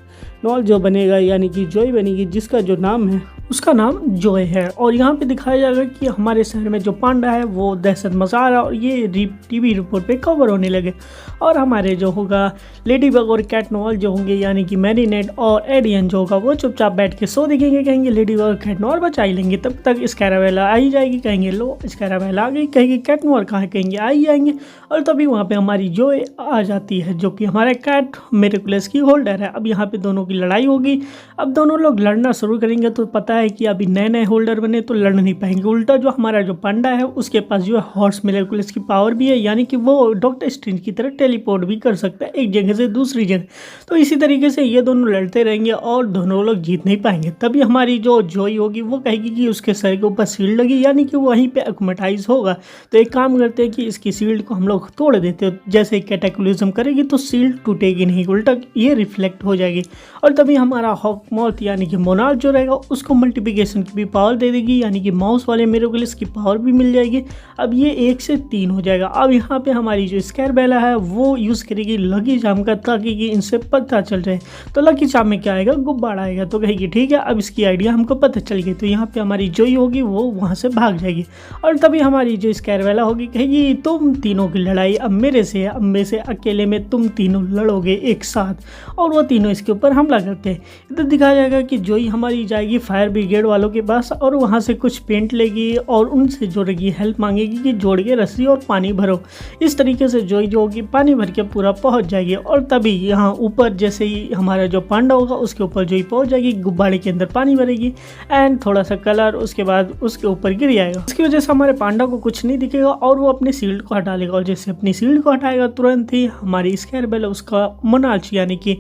नॉल जो बनेगा यानी कि जॉय बनेगी जिसका जो नाम है उसका नाम जॉय है। और यहाँ पे दिखाया जाएगा कि हमारे शहर में जो पांडा है वो दहशत मचा रहा है और ये टीवी रिपोर्ट पे कवर होने लगे। और हमारे जो होगा लेडी बग और कैट नॉल जो होंगे यानी कि मैरीनेट और एडियन जो होगा वो चुपचाप बैठ के सो देखेंगे, कहेंगे लेडी बग और कैट नॉल बचा ही लेंगे। तब तक स्कैराबेला आ ही जाएगी, कहेंगे लो स्कैराबेला आ गई, कहेंगे कैट नॉल कहाँ है, कहेंगे आ ही जाएंगे। और तभी वहाँ पे हमारी जॉय आ जाती है जो कि हमारा कैट मिरेकुलस की होल्डर है। अब यहाँ पे दोनों की लड़ाई होगी, अब दोनों लोग लड़ना शुरू करेंगे तो पता है है कि अभी नए नए होल्डर बने तो लड़ नहीं पाएंगे। उल्टा जो हमारा जो पांडा है उसके पास जो है हॉर्स मिरेकुलस की पावर भी है, यानी कि वो डॉक्टर स्ट्रेंज की तरह टेलीपोर्ट भी कर सकता है एक जगह से दूसरी जगह। तो इसी तरीके से ये दोनों लड़ते रहेंगे और दोनों लोग जीत नहीं पाएंगे। तभी हमारी जो जोई होगी वो कहेगी कि उसके सर के ऊपर शील्ड लगी, यानी कि वहीं पे एक्मेटाइज होगा। तो एक काम करते हैं कि इसकी शील्ड को हम लोग तोड़ देते हैं। जैसे कैटेक्लिज्म करेगी तो शील्ड टूटेगी नहीं, उल्टा ये रिफ्लेक्ट हो जाएगी। और तभी हमारा हॉकमॉथ यानी कि मोनार्क जो रहेगा उसको मल्टीप्लिकेशन की भी पावर दे देगी, यानी कि माउस वाले मिरेकुलस की पावर भी मिल जाएगी। अब ये 1 से 3 हो जाएगा। अब यहाँ पे हमारी जो स्कैरबेला है वो यूज़ करेगी लकी चार्म का, ताकि कि इनसे पता चल जाए। तो लकी चार्म में क्या आएगा, गुब्बारा आएगा। तो कहेगी ठीक है अब इसकी आइडिया हमको पता चल गई। तो यहाँ पे हमारी जोई होगी वो वहाँ से भाग जाएगी। और तभी हमारी जो स्कैरबेला होगी कहेगी तुम तीनों की लड़ाई अब मेरे से है, अब मेरे से अकेले में तुम तीनों लड़ोगे एक साथ। और वो तीनों इसके ऊपर हमला करते हैं। इधर दिखाया जाएगा कि जोई हमारी जाएगी फायर ब्रिगेड वालों के पास और वहाँ से कुछ पेंट लेगी और उनसे जोड़ेगी, हेल्प मांगेगी कि जोड़ के रस्सी और पानी भरो। इस तरीके से जोई जो होगी पानी भर के पूरा पहुँच जाएगी। और तभी यहाँ ऊपर जैसे ही हमारा जो पांडा होगा उसके ऊपर जोई पहुँच जाएगी, गुब्बारे के अंदर पानी भरेगी एंड थोड़ा सा कलर, उसके बाद उसके ऊपर गिर जाएगा। इसकी वजह से हमारे पांडा को कुछ नहीं दिखेगा और वो अपनी शील्ड को हटा लेगा। और जैसे अपनी शील्ड को हटाएगा तुरंत ही हमारी स्कैरबेला उसका मोनार्च यानी कि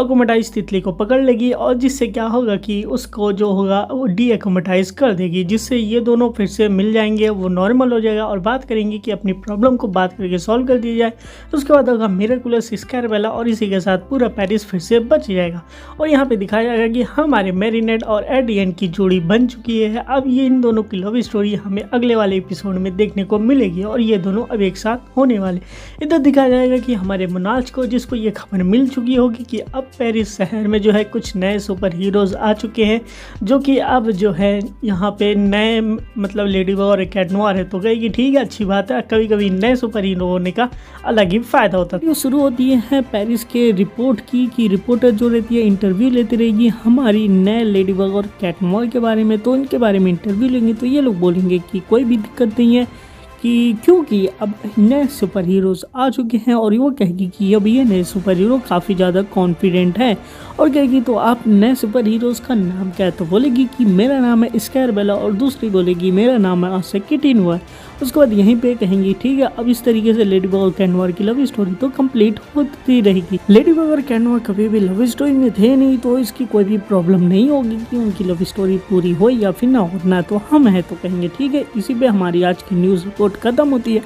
एक्मेटाइज तितली को पकड़ लेगी, और जिससे क्या होगा कि उसको जो होगा वो डी एक्मेटाइज कर देगी, जिससे ये दोनों फिर से मिल जाएंगे, वो नॉर्मल हो जाएगा और बात करेंगे कि अपनी प्रॉब्लम को बात करके सॉल्व कर दी जाए। तो उसके बाद होगा मिरेकुलस, स्कैरबेला और इसी के साथ पूरा पेरिस फिर से बच जाएगा। और यहाँ पे दिखाया जाएगा कि हमारे मेरीनेट और एडियन की जोड़ी बन चुकी है। अब ये इन दोनों की लव स्टोरी हमें अगले वाले एपिसोड में देखने को मिलेगी और ये दोनों अब एक साथ होने वाले। इधर दिखाया जाएगा कि हमारे मोनार्च को, जिसको ये खबर मिल चुकी होगी कि अब पेरिस शहर में जो है कुछ नए सुपर हीरोज आ चुके हैं, जो कि अब जो है यहाँ पे नए मतलब लेडी बग और कैट नोयर है। तो कहेगी ठीक है अच्छी बात है, कभी कभी नए सुपर हीरो होने का अलग ही फायदा होता है। शुरू होती है पेरिस के रिपोर्ट की कि रिपोर्टर जो रहती है इंटरव्यू लेती रहेगी हमारी नए लेडी बग और कैट नोयर के बारे में। तो इनके बारे में इंटरव्यू लेंगे तो ये लोग बोलेंगे कि कोई भी दिक्कत नहीं है, कि क्योंकि अब नए सुपर हीरोज़ आ चुके हैं। और वो कहेगी कि अब ये नए सुपर हीरो काफ़ी ज़्यादा कॉन्फिडेंट है। और कहेगी तो आप नए सुपर हीरोज़ का नाम क्या है, तो बोलेगी कि मेरा नाम है स्कैरबेला, और दूसरी बोलेगी मेरा नाम है आज से किटी नोयर। उसके बाद यहीं पे कहेंगी ठीक है। अब इस तरीके से लेडी बग और कैट नोयर की लव स्टोरी तो कंप्लीट होती रहेगी। लेडी बग और कैट नोयर कभी भी लव स्टोरी में थे नहीं, तो इसकी कोई भी प्रॉब्लम नहीं होगी कि उनकी लव स्टोरी पूरी हो या फिर ना हो, ना तो हम हैं। तो कहेंगे ठीक है। इसी पे हमारी आज की न्यूज़ रिपोर्ट खत्म होती है।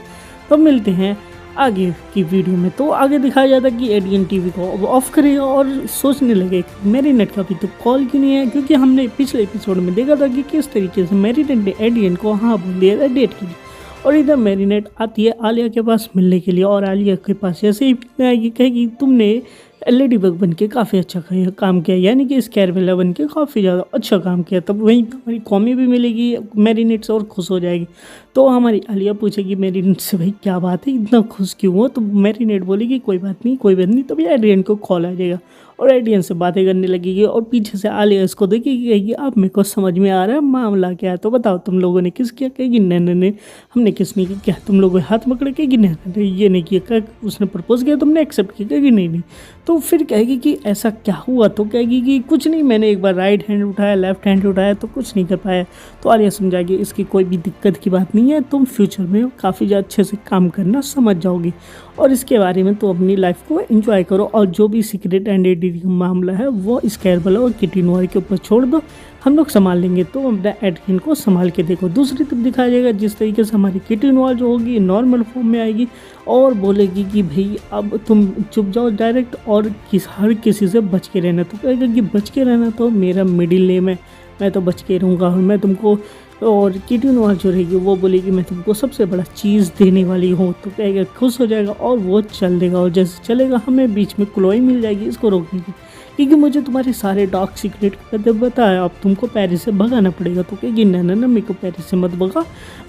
तो मिलते हैं आगे की वीडियो में। तो आगे दिखाया जाता है कि एडियन टीवी को अब ऑफ करेगा और सोचने लगे कि मेरीनेट का भी तो कॉल क्यों नहीं है, क्योंकि हमने पिछले एपिसोड में देखा था कि किस तरीके से मेरीनेट ने एडियन को हाँ बोल दिया था डेट के लिए। और इधर मेरीनेट आती है आलिया के पास मिलने के लिए, और आलिया के पास ऐसे ही आएगी, कहेगी तुमने लेडी बग बन के काफ़ी अच्छा काम किया, यानी कि स्कैरबेला बन के काफ़ी ज़्यादा अच्छा काम किया। तब वहीं हमारी कॉमी भी मिलेगी मेरीनेट से और खुश हो जाएगी। तो हमारी आलिया पूछेगी मेरीनेट से भाई क्या बात है इतना खुश क्यों हो, तो मेरीनेट बोलेगी कोई बात नहीं कोई बात नहीं। तभी एडियन को कॉल आ जाएगा और एडियन से बातें करने लगेगी। और पीछे से आलिया इसको देखेगी, कहेगी अब मेरे को समझ में आ रहा है मामला क्या है, तो बताओ तुम लोगों ने किस किया। कहेगी नहीं नहीं नहीं हमने किस नहीं किया, तुम लोगों ने हाथ पकड़े। कहेगी नहीं नहीं ये नहीं किया। उसने प्रपोज किया तुमने एक्सेप्ट किया। कहेगी नहीं नहीं। तो फिर कहेगी कि ऐसा क्या हुआ, तो कहेगी कि कुछ नहीं, मैंने एक बार राइट हैंड उठाया लेफ्ट हैंड उठाया तो कुछ नहीं कर पाया। तो आलिया समझाएगी इसकी कोई भी दिक्कत की बात नहीं है, तुम फ्यूचर में काफ़ी ज़्यादा अच्छे से काम करना समझ जाओगी, और इसके बारे में तो अपनी लाइफ को एंजॉय करो, और जो भी सीक्रेट आइडेंटिटी का मामला है वो स्कैरबेला और किटी नोयर के ऊपर छोड़ दो, हम लोग संभाल लेंगे। तो अपना एडियन को संभाल के देखो। दूसरी तरफ दिखाया जाएगा जिस तरीके से हमारी किटी नोयर जो होगी नॉर्मल फॉर्म में आएगी और बोलेगी कि भाई अब तुम चुप जाओ डायरेक्ट, और हर किसी से बच के रहना। तो कहेगा कि बच के रहना तो मेरा मिडिल नेम है, मैं तो बच के रहूँगा, और मैं तुमको, और किटी नोयर जो रहेगी वो बोलेगी मैं तुमको सबसे बड़ा चीज़ देने वाली हूँ। तो कहेगा खुश हो जाएगा और वो चल देगा। और जैसे चलेगा हमें बीच में क्लोई मिल जाएगी इसको रोकने की, क्योंकि मुझे तुम्हारे सारे डार्क सीक्रेट बताया, अब तुमको पेरिस से भगाना पड़ेगा। तो कहेगी ना ना ना मेरे को पेरिस से मत भगा,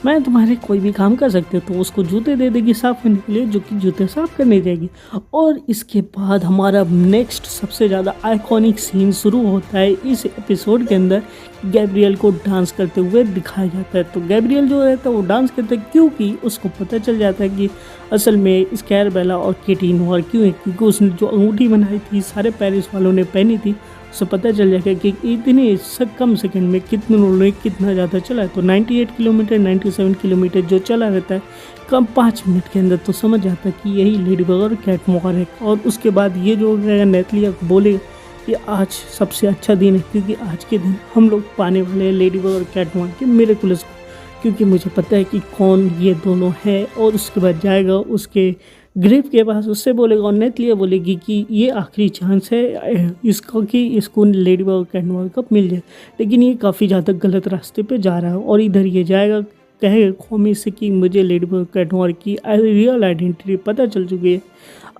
मैं तुम्हारे कोई भी काम कर सकती हूँ। तो उसको जूते दे देगी साफ़ करने के लिए, जो कि जूते साफ करने जाएगी। और इसके बाद हमारा नेक्स्ट सबसे ज़्यादा आइकॉनिक सीन शुरू होता है इस एपिसोड के अंदर। गैब्रियल को डांस करते हुए दिखाया जाता है। तो गैब्रियल जो रहता है वो डांस करता है, क्योंकि उसको पता चल जाता है कि असल में स्कैरबेला और किटी नोयर क्यों है, क्योंकि उसने जो अंगूठी बनाई थी सारे पेरिस वालों उन्होंने पहनी थी उससे पता चल जाएगा कि इतने कम सेकंड में उन्होंने कितना ज़्यादा चला है। तो 98 किलोमीटर 97 किलोमीटर जो चला रहता है कम 5 मिनट के अंदर, तो समझ जाता है कि यही लेडीबग और कैटमॉर है। और उसके बाद ये जो नेथलिया बोलेगा कि आज सबसे अच्छा दिन है, क्योंकि आज के दिन हम लोग पाने वाले हैं लेडीबग और कैटमॉर के मिरेकुलस को, क्योंकि मुझे पता है कि कौन ये दोनों है। और उसके बाद जाएगा उसके ग्रेव के पास, उससे बोलेगा और नेथलिया बोलेगी कि ये आखिरी चांस है इसका कि इसको लेडीबग और कैटमॉर कप मिल जाए, लेकिन ये काफ़ी ज़्यादा गलत रास्ते पे जा रहा है। और इधर ये जाएगा कहेगा कौमी से कि मुझे लेडीबग कैटमॉर की रियल आइडेंटिटी पता चल चुकी है,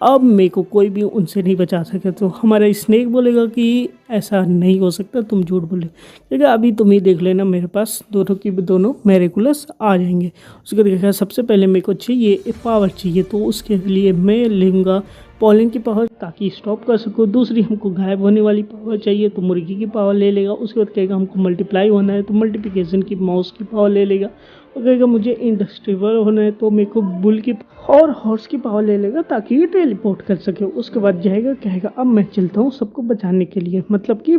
अब मेरे को कोई भी उनसे नहीं बचा सके। तो हमारा स्नेक बोलेगा कि ऐसा नहीं हो सकता, तुम झूठ बोले, क्योंकि अभी तुम ही देख लेना मेरे पास दोनों की दोनों मेरेकुलस आ जाएंगे। उसके देखा सबसे पहले मेरे को चाहिए पावर चाहिए, तो उसके लिए मैं लूँगा पॉलन की पावर ताकि स्टॉप कर सकूँ। दूसरी हमको गायब होने वाली पावर चाहिए, तो मुर्गी की पावर ले लेगा। उसके बाद कहेगा हमको मल्टीप्लाई होना है, तो मल्टीप्लिकेशन की माउस की पावर ले लेगा। और कहेगा मुझे इंडस्ट्रियल होना है, तो मेरे को बुल की और हॉर्स की पावर ले लेगा ताकि ये टेलीपोर्ट कर सके। उसके बाद जाएगा कहेगा अब मैं चलता हूँ सबको बचाने के लिए, मतलब कि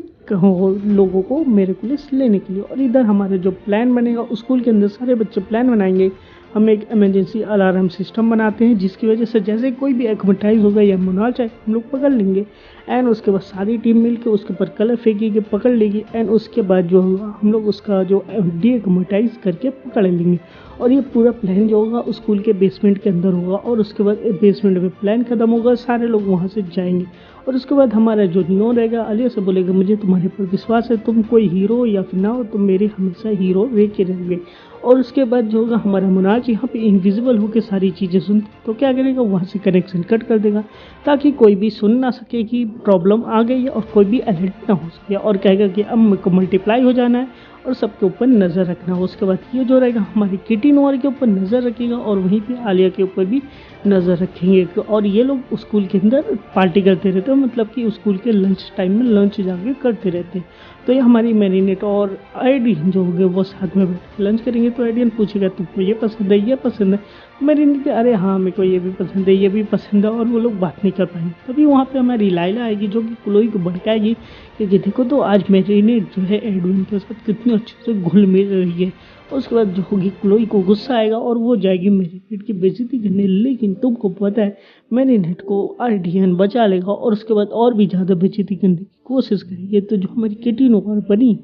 लोगों को मेरेकुलस लेने के लिए। और इधर हमारे जो प्लान बनेगा, स्कूल के अंदर सारे बच्चे प्लान बनाएंगे। हम एक इमरजेंसी अलार्म सिस्टम बनाते हैं, जिसकी वजह से जैसे कोई भी एक्मेटाइज होगा या मोनार्च है हम लोग पकड़ लेंगे। एंड उसके बाद सारी टीम मिलके उसके ऊपर कलर फेंकेगी, पकड़ लेगी। एंड उसके बाद जो होगा हम लोग उसका जो डीएक्मेटाइज करके पकड़ लेंगे। और ये पूरा प्लान जो होगा स्कूल के बेसमेंट के अंदर होगा। और उसके बाद बेसमेंट में प्लान खत्म होगा, सारे लोग वहाँ से जाएंगे। और उसके बाद हमारा जो नियो रहेगा आलिया से बोलेगा मुझे तुम्हारे पर विश्वास है, तुम कोई हीरो या फिर ना हो, तुम मेरे हमेशा हीरो रह के रहेंगे। और उसके बाद जो होगा हमारा मोनार्च यहाँ पे इनविजिबल होकर सारी चीज़ें सुनते, तो क्या करेगा वहाँ से कनेक्शन कट कर देगा ताकि कोई भी सुन ना सके कि प्रॉब्लम आ गई है, और कोई भी अलर्ट ना हो सके। और कहेगा कि अब मेरे को मल्टीप्लाई हो जाना है और सबके ऊपर नज़र रखना हो। उसके बाद ये जो रहेगा हमारी किटी नोर के ऊपर नज़र रखेगा, और वहीं पे आलिया के ऊपर भी नज़र रखेंगे। और ये लोग स्कूल के अंदर पार्टी करते रहते हैं, मतलब कि स्कूल के लंच टाइम में लंच जाके करते रहते हैं। तो ये हमारी मैरिनेट और आइडियन जो होंगे वो साथ में बैठ लंच करेंगे। तो आइडियन पूछेगा तुमको ये पसंद है, ये पसंद है, मैरिनेट अरे हाँ मेरे को ये भी पसंद है, ये भी पसंद है। और वो लोग बात नहीं कर पाएंगे। तभी वहाँ पे हमारी लाइला आएगी जो कि क्लोई को भड़काएगी कि देखो तो आज मैरिनेट जो है एडविन के साथ कितनी अच्छे से घुल मिल रही है। उसके बाद जो होगी क्लोई को गुस्सा आएगा और वो जाएगी मैरिनेट की बेइज्जती करने, लेकिन तुमको पता है मैरिनेट को आइडियन बचा लेगा और उसके बाद और भी ज़्यादा बेइज्जती करने की कोशिश करेगी। तो जो हमारी किटी नोर बनी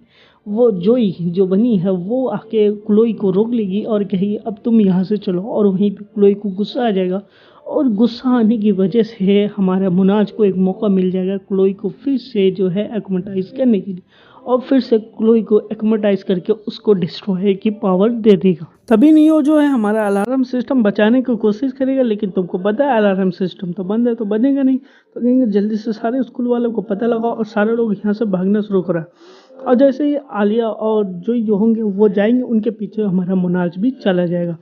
वो जोई जो बनी है वो आके क्लोई को रोक लेगी और कहेगी अब तुम यहाँ से चलो। और वहीं पे क्लोई को गुस्सा आ जाएगा, और गुस्सा आने की वजह से हमारा मुनाज को एक मौका मिल जाएगा क्लोई को फिर से जो है एक्मेटाइज करने के लिए, और फिर से क्लोई को एक्मेटाइज करके उसको डिस्ट्रॉय की पावर दे देगा। तभी नियो जो है हमारा अलार्म सिस्टम बचाने की कोशिश करेगा, लेकिन तुमको पता है अलार्म सिस्टम तो बंद है, तो बनेगा नहीं। तो कहेंगे जल्दी से सारे स्कूल वालों को पता लगाओ और सारे लोग यहाँ से भागना शुरू करा। और जैसे ही आलिया और जो होंगे वो जाएंगे, उनके पीछे हमारा मोनार्च भी चला जाएगा।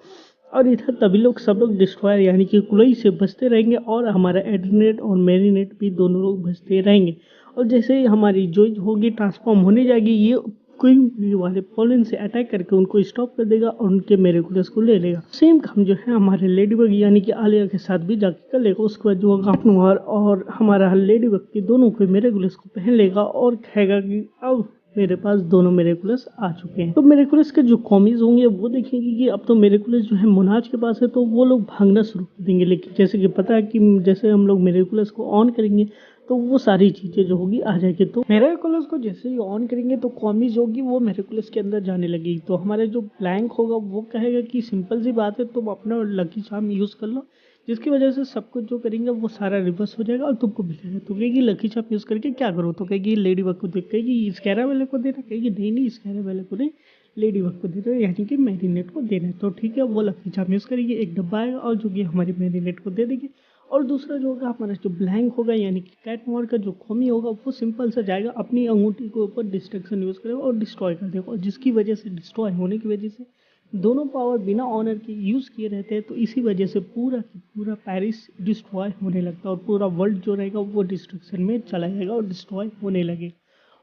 और इधर तभी लोग सब लोग डिस्ट्रॉयर यानी कि क्लोई से बचते रहेंगे, और हमारा एड्रिनेट और मेरिनेट भी दोनों लोग बचते रहेंगे। और जैसे ही हमारी जो होगी ट्रांसफॉर्म होने जाएगी, ये क्वीन वाले पोलन से अटैक करके उनको स्टॉप कर देगा और उनके मेरेकुलस को ले लेगा। सेम काम जो है हमारे लेडीबग यानी कि आलिया के साथ भी जाके कर लेगा। उसके बाद जो होगा और हमारा लेडीबग के दोनों को मेरेकुलस को पहन लेगा और कहेगा कि अब मेरे पास दोनों मेरेकुलस आ चुके हैं। तो मेरेकुलस के जो कॉमीज होंगे वो देखेंगे कि अब तो मेरेकुलस जो है मोनाज के पास है, तो वो लोग भागना शुरू कर देंगे। लेकिन जैसे कि पता है कि जैसे हम लोग मेरेकुलस को ऑन करेंगे तो वो सारी चीज़ें जो होगी आ जाएगी। तो मेरेकुलस को जैसे ही ऑन करेंगे तो कॉमीज होगी वो मेरेकुलस के अंदर जाने लगेगी। तो हमारे जो ब्लैंक होगा वो कहेगा कि सिंपल सी बात है, तुम अपना लकी चार्म यूज़ कर लो, जिसकी वजह से सब कुछ जो करेंगे वो सारा रिवर्स हो जाएगा और तुमको मिलेगा। तो कहेगी लकी चार्म यूज़ करके क्या करो, तो कहेगी लेडी बग को देख, कहेगी स्कैरा वाले को देना, कहेगी नहीं नहीं स्कैरा वाले को नहीं लेडी बग को दे दो, यानी कि मैरिनेट को देना है। तो ठीक है, वो लकी चार्म यूज़ करेगी, एक डब्बा आएगा और जो कि हमारी मैरिनेट को दे देगी। और दूसरा जो होगा हमारा जो ब्लैंक होगा यानी कि कैट मोर का जो कॉमी होगा वो सिंपल सा जाएगा, अपनी अंगूठी के ऊपर डिस्ट्रक्शन यूज़ करेगा और डिस्ट्रॉय कर देगा। और जिसकी वजह से डिस्ट्रॉय होने की वजह से दोनों पावर बिना ऑनर के यूज़ किए रहते हैं, तो इसी वजह से पूरा की पूरा पेरिस डिस्ट्रॉय होने लगता है और पूरा वर्ल्ड जो रहेगा वो डिस्ट्रक्शन में चला जाएगा और डिस्ट्रॉय होने लगेगा।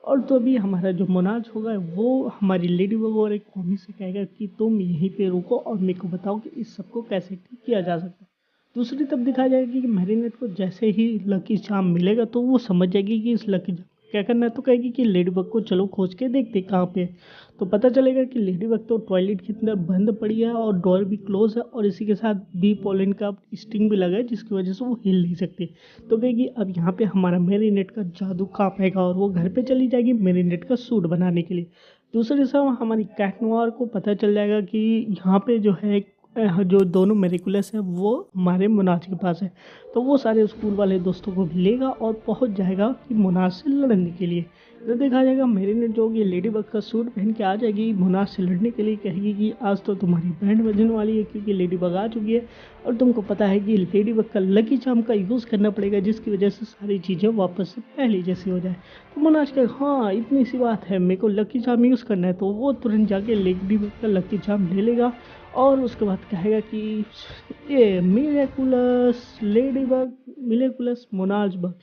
और तो अभी हमारा जो मोनाज होगा वो हमारी लेडी बग और एक कॉमी से कहेगा कि तुम यहीं पे रुको और मेरे को बताओ कि इस सबको कैसे ठीक किया जा सकता है। दूसरी तरफ दिखाया जाएगा कि मैरिनेट को जैसे ही लकी चार्म मिलेगा तो वो समझ जाएगी कि इस लकी चार्म क्या करना है, तो कहेगी कि लेडी बग को चलो खोज के देखते कहाँ पे है। तो पता चलेगा कि लेडी बग तो टॉयलेट के अंदर बंद पड़ी है और डोर भी क्लोज है और इसी के साथ बी पोलन का स्टिंग भी लगा है जिसकी वजह से वो हिल नहीं सकती। तो कहेगी अब यहाँ पे हमारा मैरिनेट का जादू काम आएगा और वो घर पे चली जाएगी मैरिनेट का सूट बनाने के लिए। दूसरी तरफ हमारी कैट नोयर को पता चल जाएगा कि यहाँ पे जो है जो दोनों मेरिकुलस है वो हमारे मोनाज के पास है। तो वो सारे स्कूल वाले दोस्तों को भी लेगा और पहुंच जाएगा कि मोनाज से लड़ने के लिए। तो देखा जाएगा मैरिनेट जो होगी लेडी बग का सूट पहन के आ जाएगी मोनाज से लड़ने के लिए, कहेगी कि आज तो तुम्हारी बैंड बजने वाली है क्योंकि लेडी बग आ चुकी है और तुमको पता है कि लेडी बग का लकी चार्म का यूज़ करना पड़ेगा जिसकी वजह से सारी चीज़ें वापस से पहले जैसी हो जाए। तो मोनाज कहे हाँ इतनी सी बात है, मेरे को लकी चार्म यूज़ करना है। तो वो तुरंत जाके लेडी बग का लकी चार्म ले लेगा और उसके बाद कहेगा कि ये मिरेकुलस लेडी बग मिरेकुलस मोनाज बग।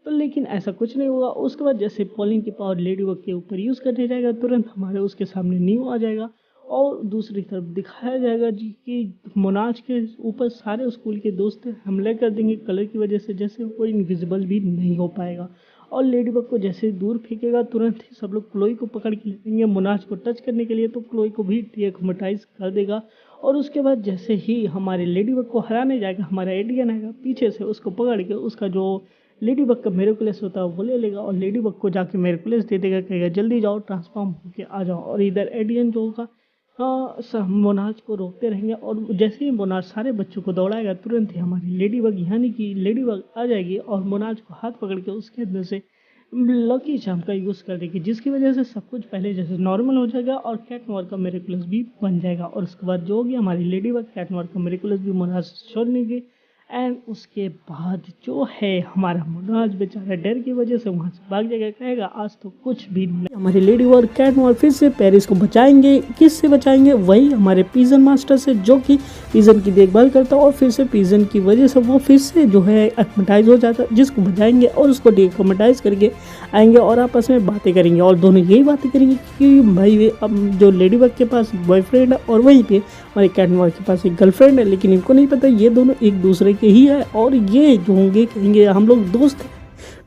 तो लेकिन ऐसा कुछ नहीं होगा। उसके बाद जैसे पोलिन की पावर लेडी बग के ऊपर यूज़ करने जाएगा तुरंत हमारे उसके सामने न्यू आ जाएगा और दूसरी तरफ दिखाया जाएगा जी कि मोनाज के ऊपर सारे स्कूल के दोस्त हमले कर देंगे कलर की वजह से, जैसे वो इनविजिबल भी नहीं हो पाएगा। और लेडी बग को जैसे दूर फेंकेगा तुरंत ही सब लोग क्लोई को पकड़ के लेंगे मोनाज को टच करने के लिए, तो क्लोई को भी डिएक्रोमेटाइज कर देगा। और उसके बाद जैसे ही हमारे लेडी बग को हराने जाएगा हमारा एडियन आएगा पीछे से उसको पकड़ के उसका जो लेडी बग का मेरेकुलस होता है वो ले लेगा और लेडी बग को जाके मेरेकुलस दे देगा, कहेगा जल्दी जाओ ट्रांसफॉर्म होके आ जाओ। और इधर एडियन जो होगा मोनाज को रोकते रहेंगे और जैसे ही मोनाज सारे बच्चों को दौड़ाएगा तुरंत ही हमारी लेडी बग यानी कि लेडी बग आ जाएगी और मोनाज को हाथ पकड़ के उसके अंदर से लकी चार्म का यूज़ कर देगी जिसकी वजह से सब कुछ पहले जैसे नॉर्मल हो जाएगा और कैट नोयर का मेरेकुलस भी बन जाएगा। और उसके बाद जो होगी हमारी लेडी बग कैट नोयर का मेरेकुलस भी मोनाज छोड़ देंगे एंड उसके बाद जो है हमारा मोनाज बेचारा डर की वजह से वहाँ से भाग जाएगा, कहेगा आज तो कुछ भी नहीं। हमारी लेडी और कैट नोयर फिर से पेरिस को बचाएंगे। किससे बचाएंगे? वही हमारे पिजन मास्टर से जो कि पिजन की देखभाल करता है और फिर से पिजन की वजह से वो फिर से जो है एक्मेटाइज हो जाता है, जिसको बचाएंगे और उसको डिएक्रोमेटाइज करके आएंगे और आपस में बातें करेंगे और दोनों यही बातें करेंगे कि भाई अब जो लेडी बग के पास बॉयफ्रेंड है और वहीं पे हमारे कैट नोयर के पास एक गर्लफ्रेंड है, लेकिन इनको नहीं पता ये दोनों एक दूसरे के ही है और ये जो होंगे कहेंगे हम लोग दोस्त हैं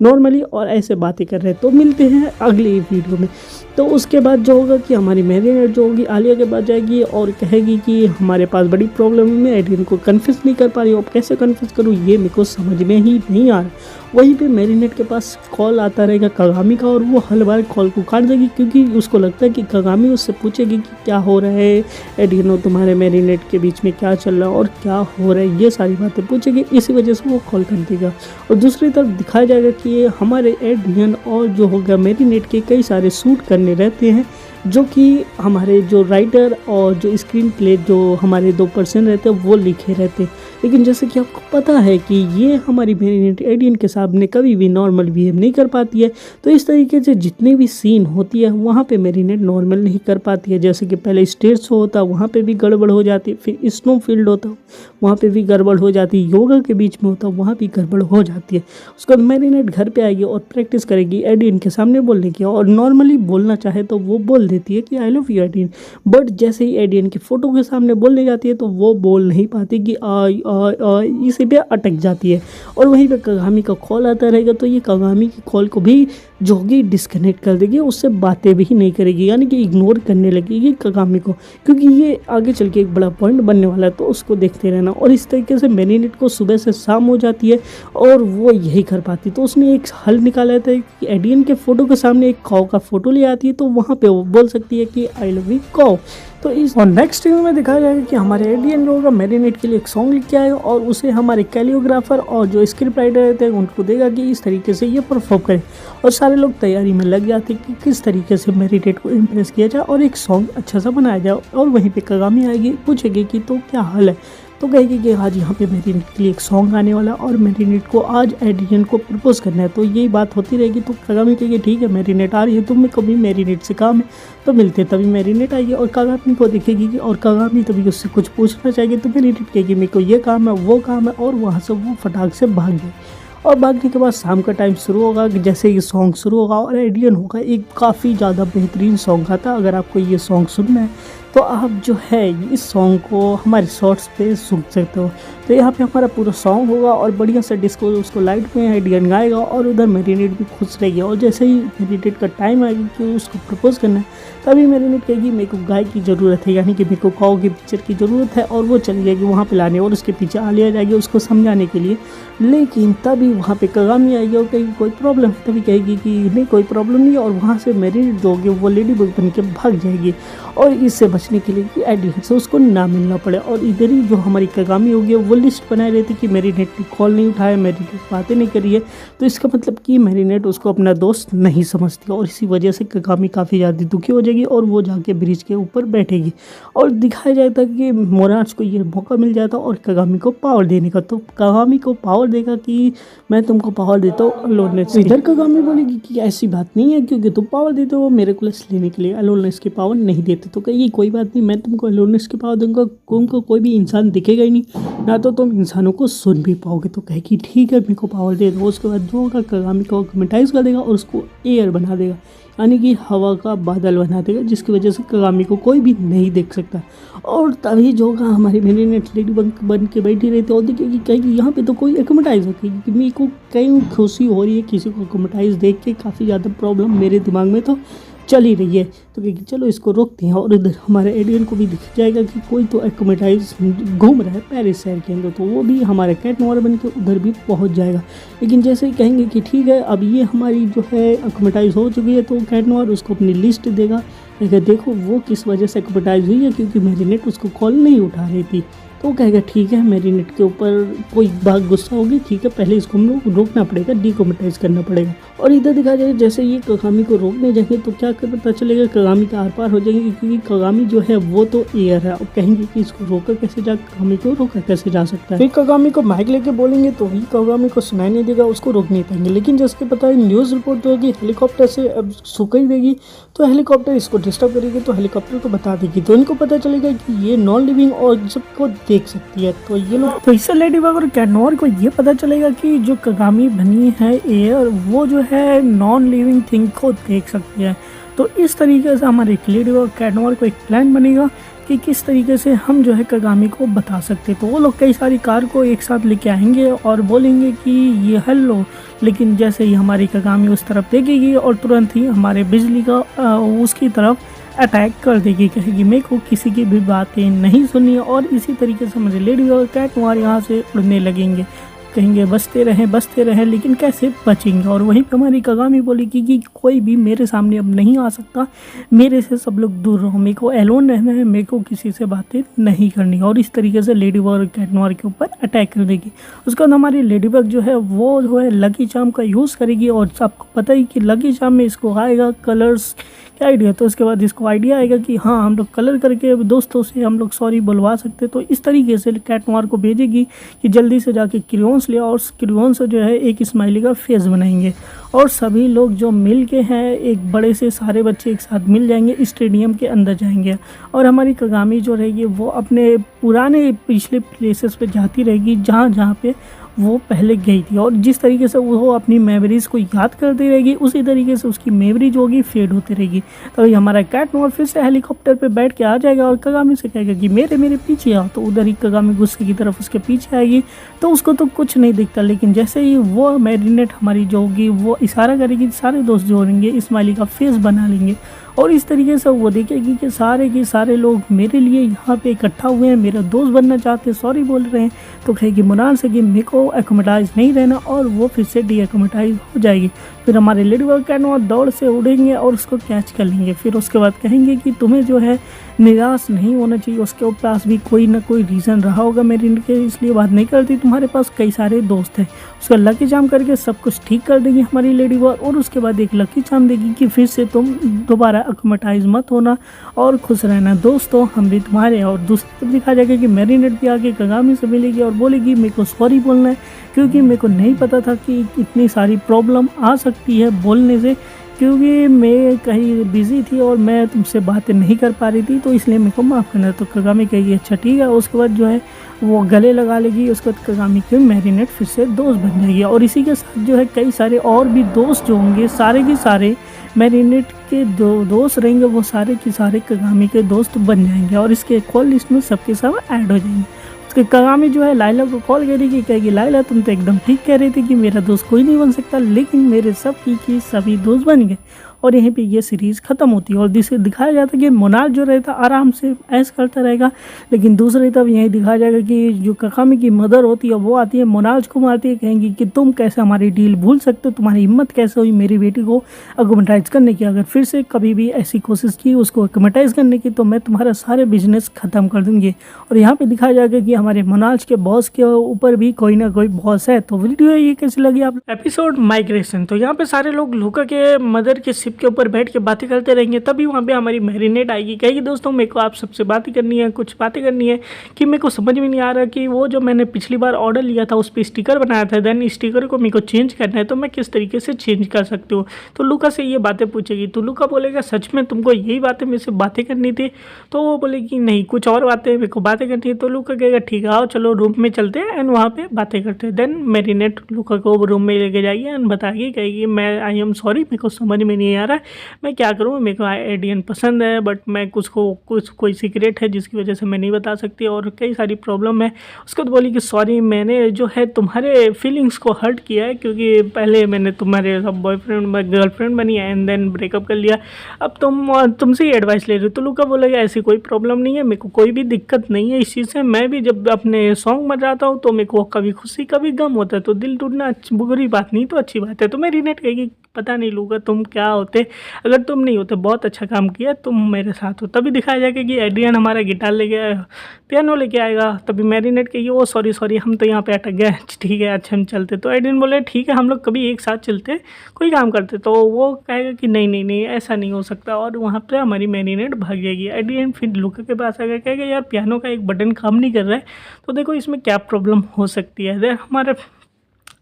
नॉर्मली और ऐसे बातें कर रहे हैं। तो मिलते हैं अगली वीडियो में। तो उसके बाद जो होगा कि हमारी मैरिनेट जो होगी आलिया के पास जाएगी और कहेगी कि हमारे पास बड़ी प्रॉब्लम है, मैं एडियन को कन्फ्यूज़ नहीं कर पा रही हूँ, अब कैसे कन्फ्यूज़ करूँ ये मेरे को समझ में ही नहीं आ रहा। वहीं पे मैरिनेट के पास कॉल आता रहेगा कागामी का और वो हर बार कॉल को काट देगी क्योंकि उसको लगता है कि कागामी उससे पूछेगी कि क्या हो रहा है एडियन और तुम्हारे मैरिनेट के बीच में क्या चल रहा है और क्या हो रहा है, ये सारी बातें पूछेगी, इसी वजह से वो कॉल कर देगा। और दूसरी तरफ दिखाया जाएगा कि हमारे एडियन और जो होगा मैरिनेट के कई सारे सूट करने रहते हैं जो कि हमारे जो राइटर और जो स्क्रीन प्ले जो हमारे 2 पर्सन रहते हैं वो लिखे रहते हैं। लेकिन जैसे कि आपको पता है कि ये हमारी मैरिनेट एडियन के सामने कभी भी नॉर्मल बिहेव नहीं कर पाती है, तो इस तरीके से जितने भी सीन होती है वहाँ पे मैरिनेट नॉर्मल नहीं कर पाती है। जैसे कि पहले स्टेज शो होता है वहाँ पे भी गड़बड़ हो जाती है, फिर स्नो फील्ड होता वहाँ पे भी गड़बड़ हो जाती है, योगा के बीच में होता वहाँ भी गड़बड़ हो जाती है। उसके बाद मैरिनेट घर पर आएगी और प्रैक्टिस करेगी एडियन के सामने बोलने की और नॉर्मली बोलना चाहे तो वो बोल देती है कि आई लव यू एडियन, बट जैसे ही एडियन की फ़ोटो के सामने बोलने जाती है तो वो बोल नहीं पाती कि इसी पे अटक जाती है। और वहीं पे कागामी का कॉल आता रहेगा तो ये कागामी की कॉल को भी जो होगी डिस्कनेक्ट कर देगी, उससे बातें भी नहीं करेगी यानी कि इग्नोर करने लगेगी कागामी को, क्योंकि ये आगे चल के एक बड़ा पॉइंट बनने वाला है तो उसको देखते रहना। और इस तरीके से मैरिनेट को सुबह से शाम हो जाती है और वो यही कर पाती। तो उसने एक हल निकाला था कि एडियन के फ़ोटो के सामने एक काऊ का फ़ोटो ले आती है तो वहाँ पर वो बोल सकती है कि आई लव यू काऊ। तो इस और नेक्स्ट वीडियो में दिखाया जाएगा कि हमारे एडियन जो होगा मैरिनेट के लिए एक सॉन्ग लिख के आएगा और उसे हमारे कैलियोग्राफर और जो स्क्रिप्ट राइटर रहते हैं उनको देगा कि इस तरीके से ये परफॉर्म करे और सारे लोग तैयारी में लग जाते हैं कि किस तरीके से मैरिनेट को इम्प्रेस किया जाए और एक सॉन्ग अच्छा सा बनाया जाए। और वहीं पे कागामी आएगी पूछेगी कि तो क्या हाल है, तो कहेगी कि आज यहाँ पे मैरिनेट के लिए एक सॉन्ग आने वाला और मैरिनेट को आज एडियन को प्रपोज करना है। तो यही बात होती रहेगी। तो कागामी कहेगी ठीक है मैरिनेट आ रही है, तुम्हें कभी मैरिनेट से काम है तो मिलते, तभी मैरिनेट आएगी और कागामी को देखेगी कि और कागामी तभी उससे कुछ पूछना चाहेगी तो मैरिनेट कहेगी मेरे को ये काम है वो काम है और वहाँ से वो फटाक से भाग गई। और भागने के बाद शाम का टाइम शुरू होगा कि जैसे ये सॉन्ग शुरू होगा और एडियन होगा एक काफ़ी ज़्यादा बेहतरीन सॉन्ग आता है। अगर आपको ये सॉन्ग सुनना है तो आप जो है इस सॉन्ग को हमारे शॉर्ट्स पे सुन सकते हो। तो तो यहाँ पे हमारा पूरा सॉन्ग होगा और बढ़िया से डिस्को उसको लाइट में एडियन गाएगा और उधर मैरिनेट भी खुश रहेगी। और जैसे ही मैरिनेट का टाइम आएगा कि उसको प्रपोज करना है, तभी मैरिनेट कहेगी मेरे को गाय की ज़रूरत है, यानी कि मेरे को काऊ के पिक्चर की ज़रूरत है, और वो चली जाएगी वहाँ पे लाने, और उसके पीछे आलिया जाएगी उसको समझाने के लिए। लेकिन तभी वहाँ पे कागामी आएगी और कहेगी कोई प्रॉब्लम, तभी कहेगी कि नहीं कोई प्रॉब्लम नहीं है, और वहाँ से मैरिनेट जो होगी वो लेडी बग बन के भाग जाएगी। और इससे बचने के लिए कि एडियन से उसको ना मिलना पड़े। और इधर ही जो हमारी कागामी होगी वो लिस्ट बनाए रहती कि मैरिनेट ने कॉल नहीं उठाया, मैरिनेट बातें नहीं करी है, तो इसका मतलब कि मैरिनेट उसको अपना दोस्त नहीं समझती, और इसी वजह से कागामी काफ़ी ज़्यादा दुखी हो जाएगी और वो जाके ब्रिज के ऊपर बैठेगी। और दिखाया जाता कि मोनार्च को ये मौका मिल जाता और कागामी को पावर देने का, तो कागामी को पावर देगा कि मैं तुमको पावर देता हूँ अलोननेस। इधर कागामी बोलेगी कि ऐसी बात नहीं है, क्योंकि तुम पावर देते हो मेरेकुलस लेने के लिए, अलोननेस की पावर नहीं देते। तो कहिए कोई बात नहीं, मैं तुमको अलोननेस की पावर दूंगा, तुमको कोई भी इंसान दिखेगा ही नहीं, ना तो तुम इंसानों को सुन भी पाओगे। तो कहेगी ठीक है मेरे को पावर दे दो। उसके बाद जो होगा कागामी को ऑक्सीडाइज कर देगा और उसको एयर बना देगा, यानी कि हवा का बादल बना देगा, जिसकी वजह से कागामी को कोई भी नहीं देख सकता। और तभी जो होगा हमारी मैरिनेट लेडी बन के बैठी रहती है और देखेगी कहेगी यहाँ पे तो कोई एक्रोमेटाइज रखेगी कि मेरे को कहीं खुशी हो रही है, किसी को एक्रोमेटाइज देख के काफ़ी ज़्यादा प्रॉब्लम मेरे दिमाग में तो चल ही रही है। तो कहेगी चलो इसको रोकते हैं। और इधर हमारे एडियन को भी दिख जाएगा कि कोई तो एक्रोमेटाइज घूम रहा है पेरिस शहर के अंदर, तो वो भी हमारे कैट नोयर बन के उधर भी पहुंच जाएगा। लेकिन जैसे ही कहेंगे कि ठीक है अब ये हमारी जो है एक्रोमेटाइज हो चुकी है, तो कैट नोयर उसको अपनी लिस्ट देगा, देखो वो किस वजह से एक्रोमेटाइज हुई है, क्योंकि मैरिनेट उसको कॉल नहीं उठा रही थी। तो वो कहेगा ठीक है मैरिनेट के ऊपर कोई बात गुस्सा होगी, ठीक है पहले इसको हम लोग रोकना पड़ेगा, डिकोमेटाइज करना पड़ेगा। और इधर दिखा जाए जैसे ये कागामी को रोकने जाएंगे तो क्या कर पता चलेगा कागामी का आर पार हो जाएंगे, क्योंकि कागामी जो है वो तो एयर है। और कहेंगे कि इसको रोका कैसे जा, कागामी को रोका कैसे जा सकता है। फिर कागामी को माइक लेके बोलेंगे तो ही कागामी को सुनाई नहीं देगा, उसको रोक नहीं पाएंगे। लेकिन जैसे पता है न्यूज़ रिपोर्ट जो होगी हेलीकॉप्टर से अब सुखाई देगी, तो हेलीकॉप्टर इसको डिस्टर्ब करेगी, तो हेलीकॉप्टर को बता देगी, तो इनको पता चलेगा कि ये नॉन लिविंग और सबको देख सकती है। तो ये लोग तो इससे लेडी बग और कैट नोयर को ये पता चलेगा कि जो कागामी बनी है एयर, वो जो है नॉन लिविंग थिंग को देख सकती है। तो इस तरीके से हमारे लेडी बग कैट नोयर को एक प्लान बनेगा कि किस तरीके से हम जो है कागामी को बता सकते। तो वो लोग कई सारी कार को एक साथ लेके आएंगे और बोलेंगे कि ये हेलो, लेकिन जैसे ही हमारी कागामी उस तरफ देखेगी और तुरंत ही हमारे बिजली का उसकी तरफ अटैक कर देगी, कहेगी मेरे को किसी की भी बातें नहीं सुनी। और इसी तरीके से हमारे लेडी और कैट नोयर यहाँ से उड़ने लगेंगे, कहेंगे बचते रहें, लेकिन कैसे बचेंगे। और वहीं पर हमारी कागामी बोलेगी कि कोई भी मेरे सामने अब नहीं आ सकता, मेरे से सब लोग दूर रहो, मेरे को एलोन रहना है, मेरे को किसी से बातें नहीं करनी। और इस तरीके से लेडी बग और कैट नोयर के ऊपर अटैक कर देगी। उसके बाद हमारी लेडी बग जो है वो जो है लकी चार्म का यूज़ करेगी, और आपको पता ही कि लकी चार्म में इसको आएगा कलर्स क्या आइडिया, तो उसके बाद इसको आइडिया आएगा कि हाँ हम लोग कलर करके दोस्तों से हम लोग सॉरी बुलवा सकते। तो इस तरीके से कैट नोयर को भेजेगी कि जल्दी से जाके क्रेयॉन्स ले, और क्रेयॉन से जो है एक स्माइली का फेस बनाएंगे, और सभी लोग जो मिल के हैं एक बड़े से सारे बच्चे एक साथ मिल जाएंगे, स्टेडियम के अंदर जाएंगे। और हमारी कागामी जो रहेगी वो अपने पुराने पिछले प्लेसेस पे जाती रहेगी जहाँ पे वो पहले गई थी, और जिस तरीके से वो अपनी मेमोरीज़ को याद करती रहेगी उसी तरीके से उसकी मेमोरी जो होगी फेड होती रहेगी। तभी हमारा कैट नोयर फिर से हेलीकॉप्टर पे बैठ के आ जाएगा और कागामी से कहेगा कि मेरे पीछे आओ। तो उधर ही कागामी गुस्से की तरफ उसके पीछे आएगी, तो उसको तो कुछ नहीं दिखता। लेकिन जैसे ही वो मैरिनेट हमारी जो होगी वो इशारा करेगी, सारे दोस्त जो होंगे स्माइली का फेस बना लेंगे, और इस तरीके से वो देखेगी कि सारे के सारे लोग मेरे लिए यहाँ पे इकट्ठा हुए हैं, मेरा दोस्त बनना चाहते हैं, सॉरी बोल रहे हैं। तो कहेगी मुनार से कि मेरे को एक्रोमेटाइज नहीं रहना, और वो फिर से डी एक्रोमेटाइज हो जाएगी। फिर हमारे लेडी बग कैट नोयर दौड़ से उड़ेंगे और उसको कैच कर लेंगे। फिर उसके बाद कहेंगे कि तुम्हें जो है निराश नहीं होना चाहिए, उसके पास भी कोई ना कोई रीज़न रहा होगा मेरे इनके इसलिए बात नहीं करती, तुम्हारे पास कई सारे दोस्त हैं। उसका लकी चार्म करके सब कुछ ठीक कर देगी हमारी लेडी बग, और उसके बाद एक लकी चार्म देगी कि फिर से तुम दोबारा एक्रोमेटाइज मत होना और खुश रहना दोस्तों, हम भी तुम्हारे। और दूसरी तरफ दिखा जाएगा कि मैरिनेट भी आके कागामी से मिलेगी और बोलेगी मेरे को सॉरी बोलना है, क्योंकि मेरे को नहीं पता था कि इतनी सारी प्रॉब्लम आ सकती है बोलने से, क्योंकि मैं कहीं बिजी थी और मैं तुमसे बातें नहीं कर पा रही थी, तो इसलिए मेरे को माफ़ करना। तो कागामी कहेगी अच्छा ठीक है। उसके बाद जो है वो गले लगा लेगी, उसके बाद कागामी के मैरिनेट फिर से दोस्त बन जाएगी। और इसी के साथ जो है कई सारे और भी दोस्त जो होंगे, सारे के सारे मैरिनेट के दोस्त रहेंगे, वो सारे के सारे कागामी के दोस्त बन जाएंगे, और इसके कॉल लिस्ट में सबके सब ऐड हो जाएंगे। उसके कागामी जो है लाइला को कॉल करेगी, कहेगी लाइला तुम तो एकदम ठीक कह रही थी कि मेरा दोस्त कोई नहीं बन सकता, लेकिन मेरे सब की सभी दोस्त बन गए। और यहीं पे ये सीरीज़ ख़त्म होती है और जिसे दिखाया जाता है कि मोनाल जो रहता आराम से ऐश करता रहेगा, लेकिन दूसरी तरफ यही दिखाया जाएगा कि जो काकामी की मदर होती है वो आती है, मोनाल को मारती है, कहेंगी कि तुम कैसे हमारी डील भूल सकते हो, तुम्हारी हिम्मत कैसे हुई मेरी बेटी को अकोमेटाइज करने की, अगर फिर से कभी भी ऐसी कोशिश की उसको अकोमेटाइज करने की तो मैं तुम्हारा सारे बिजनेस ख़त्म कर दूँगी। और यहाँ पर दिखाया जाएगा कि हमारे मोनाल के बॉस के ऊपर भी कोई ना कोई बॉस है। तो वीडियो ये कैसी लगी आप एपिसोड माइग्रेशन। तो यहाँ पे सारे लोग लूका के मदर के शिप के ऊपर बैठ के बातें करते रहेंगे, तभी वहाँ पे हमारी मैरिनेट आएगी, कहेगी दोस्तों मेरे को आप सबसे बातें करनी है, कुछ बातें करनी है कि मेरे को समझ में नहीं आ रहा कि वो जो मैंने पिछली बार ऑर्डर लिया था उस पर स्टिकर बनाया था, देन स्टिकर को मेरे को चेंज करना है, तो मैं किस तरीके से चेंज कर सकती हूँ। तो लूका से ये बातें पूछेगी, तो लूका बोलेगा सच में तुमको यही बातें मेरे से बातें करनी थी, तो वो बोलेगी नहीं कुछ और बातें मेरे को बातें करनी है। तो लूका कहेगा ठीक है आओ चलो रूम में चलते हैं एंड वहाँ पे बातें करते हैं। देन मैरिनेट लूका को रूम में लेके जाएगी एंड बताएगी, कहेगी मैं आई एम सॉरी मेरे को समझ में नहीं आ रहा है मैं क्या करूँ, मेरे को एडियन पसंद है बट मैं कुछ कोई सीक्रेट है जिसकी वजह से मैं नहीं बता सकती और कई सारी प्रॉब्लम है। उसके बाद बोली कि सॉरी मैंने जो है तुम्हारे फीलिंग्स को हर्ट किया है, क्योंकि पहले मैंने तुम्हारे बॉयफ्रेंड गर्लफ्रेंड बनी है एंड देन ब्रेकअप कर लिया, अब तुमसे ही एडवाइस ले रही हो। तो लूका बोलेगा ऐसी कोई प्रॉब्लम नहीं है, मेरे को कोई भी दिक्कत नहीं है इस चीज़ से, मैं भी जब अपने सॉन्ग बन जाता हूँ तो मेरे को कभी खुशी कभी गम होता है, तो दिल टूटना बुरी बात नहीं तो अच्छी बात है। तो मैं रीनेट कहेगी पता नहीं लूका तुम क्या होते, अगर तुम नहीं होते बहुत अच्छा काम किया तुम मेरे साथ हो। तभी दिखाया जाएगा कि एड्रियन हमारा गिटार लेके आया पियानो लेके आएगा, तभी मैरिनेट कहेगी ओ सॉरी हम तो यहाँ पे अटक गए, ठीक है अच्छा हम चलते। तो एड्रियन बोले ठीक है हम लोग कभी एक साथ चलते कोई काम करते, तो वो कहेगा कि नहीं ऐसा नहीं हो सकता और वहाँ पर हमारी मैरिनेट भाग जाएगी। एड्रियन फिर लूका के पास आएगा, कहेगा यार पियानो का एक बटन काम नहीं कर रहा है, तो देखो इसमें क्या प्रॉब्लम हो सकती है। देख हमारे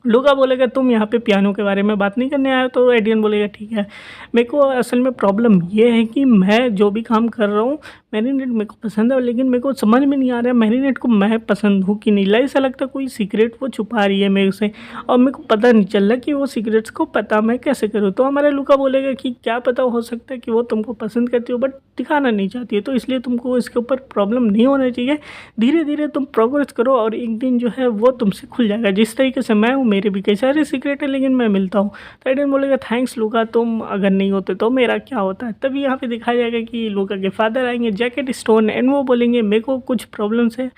लूका बोलेगा तुम यहाँ पे पियानो के बारे में बात नहीं करने आए हो, तो एडियन बोलेगा ठीक है मेरे को असल में प्रॉब्लम ये है कि मैं जो भी काम कर रहा हूँ मैरिनेट मेरे को पसंद है, लेकिन मेरे को समझ में नहीं आ रहा है मैरिनेट को मैं पसंद हूँ कि नहीं, ऐसा लगता है कोई सीक्रेट वो छुपा रही है मेरे से और मेरे को पता नहीं चल रहा कि वो सीक्रेट्स को पता मैं कैसे करूँ। तो हमारा लूका बोलेगा कि क्या पता हो सकता है कि वो तुमको पसंद करती हो बट दिखाना नहीं चाहती है, तो इसलिए तुमको इसके ऊपर प्रॉब्लम नहीं होना चाहिए, धीरे धीरे तुम प्रोग्रेस करो और एक दिन जो है वो तुमसे खुल जाएगा। जिस तरीके से मैं हूँ मेरे भी कई सारे सीक्रेट है लेकिन मैं मिलता हूँ। तो एडियन बोलेगा थैंक्स लूका, तुम अगर नहीं होते तो मेरा क्या होता है। तभी यहाँ पे दिखाया जाएगा कि लूका के फादर आएंगे जैकेट स्टोन एंड वो बोलेंगे मेरे को कुछ प्रॉब्लम्स है,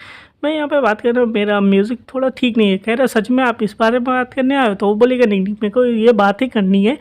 मैं यहाँ पे बात कर रहा हूँ मेरा म्यूज़िक थोड़ा ठीक नहीं है। कह रहा सच में आप इस बारे में बात करने आए हो, तो वो बोलेगा नहीं मेरे को ये बात ही करनी है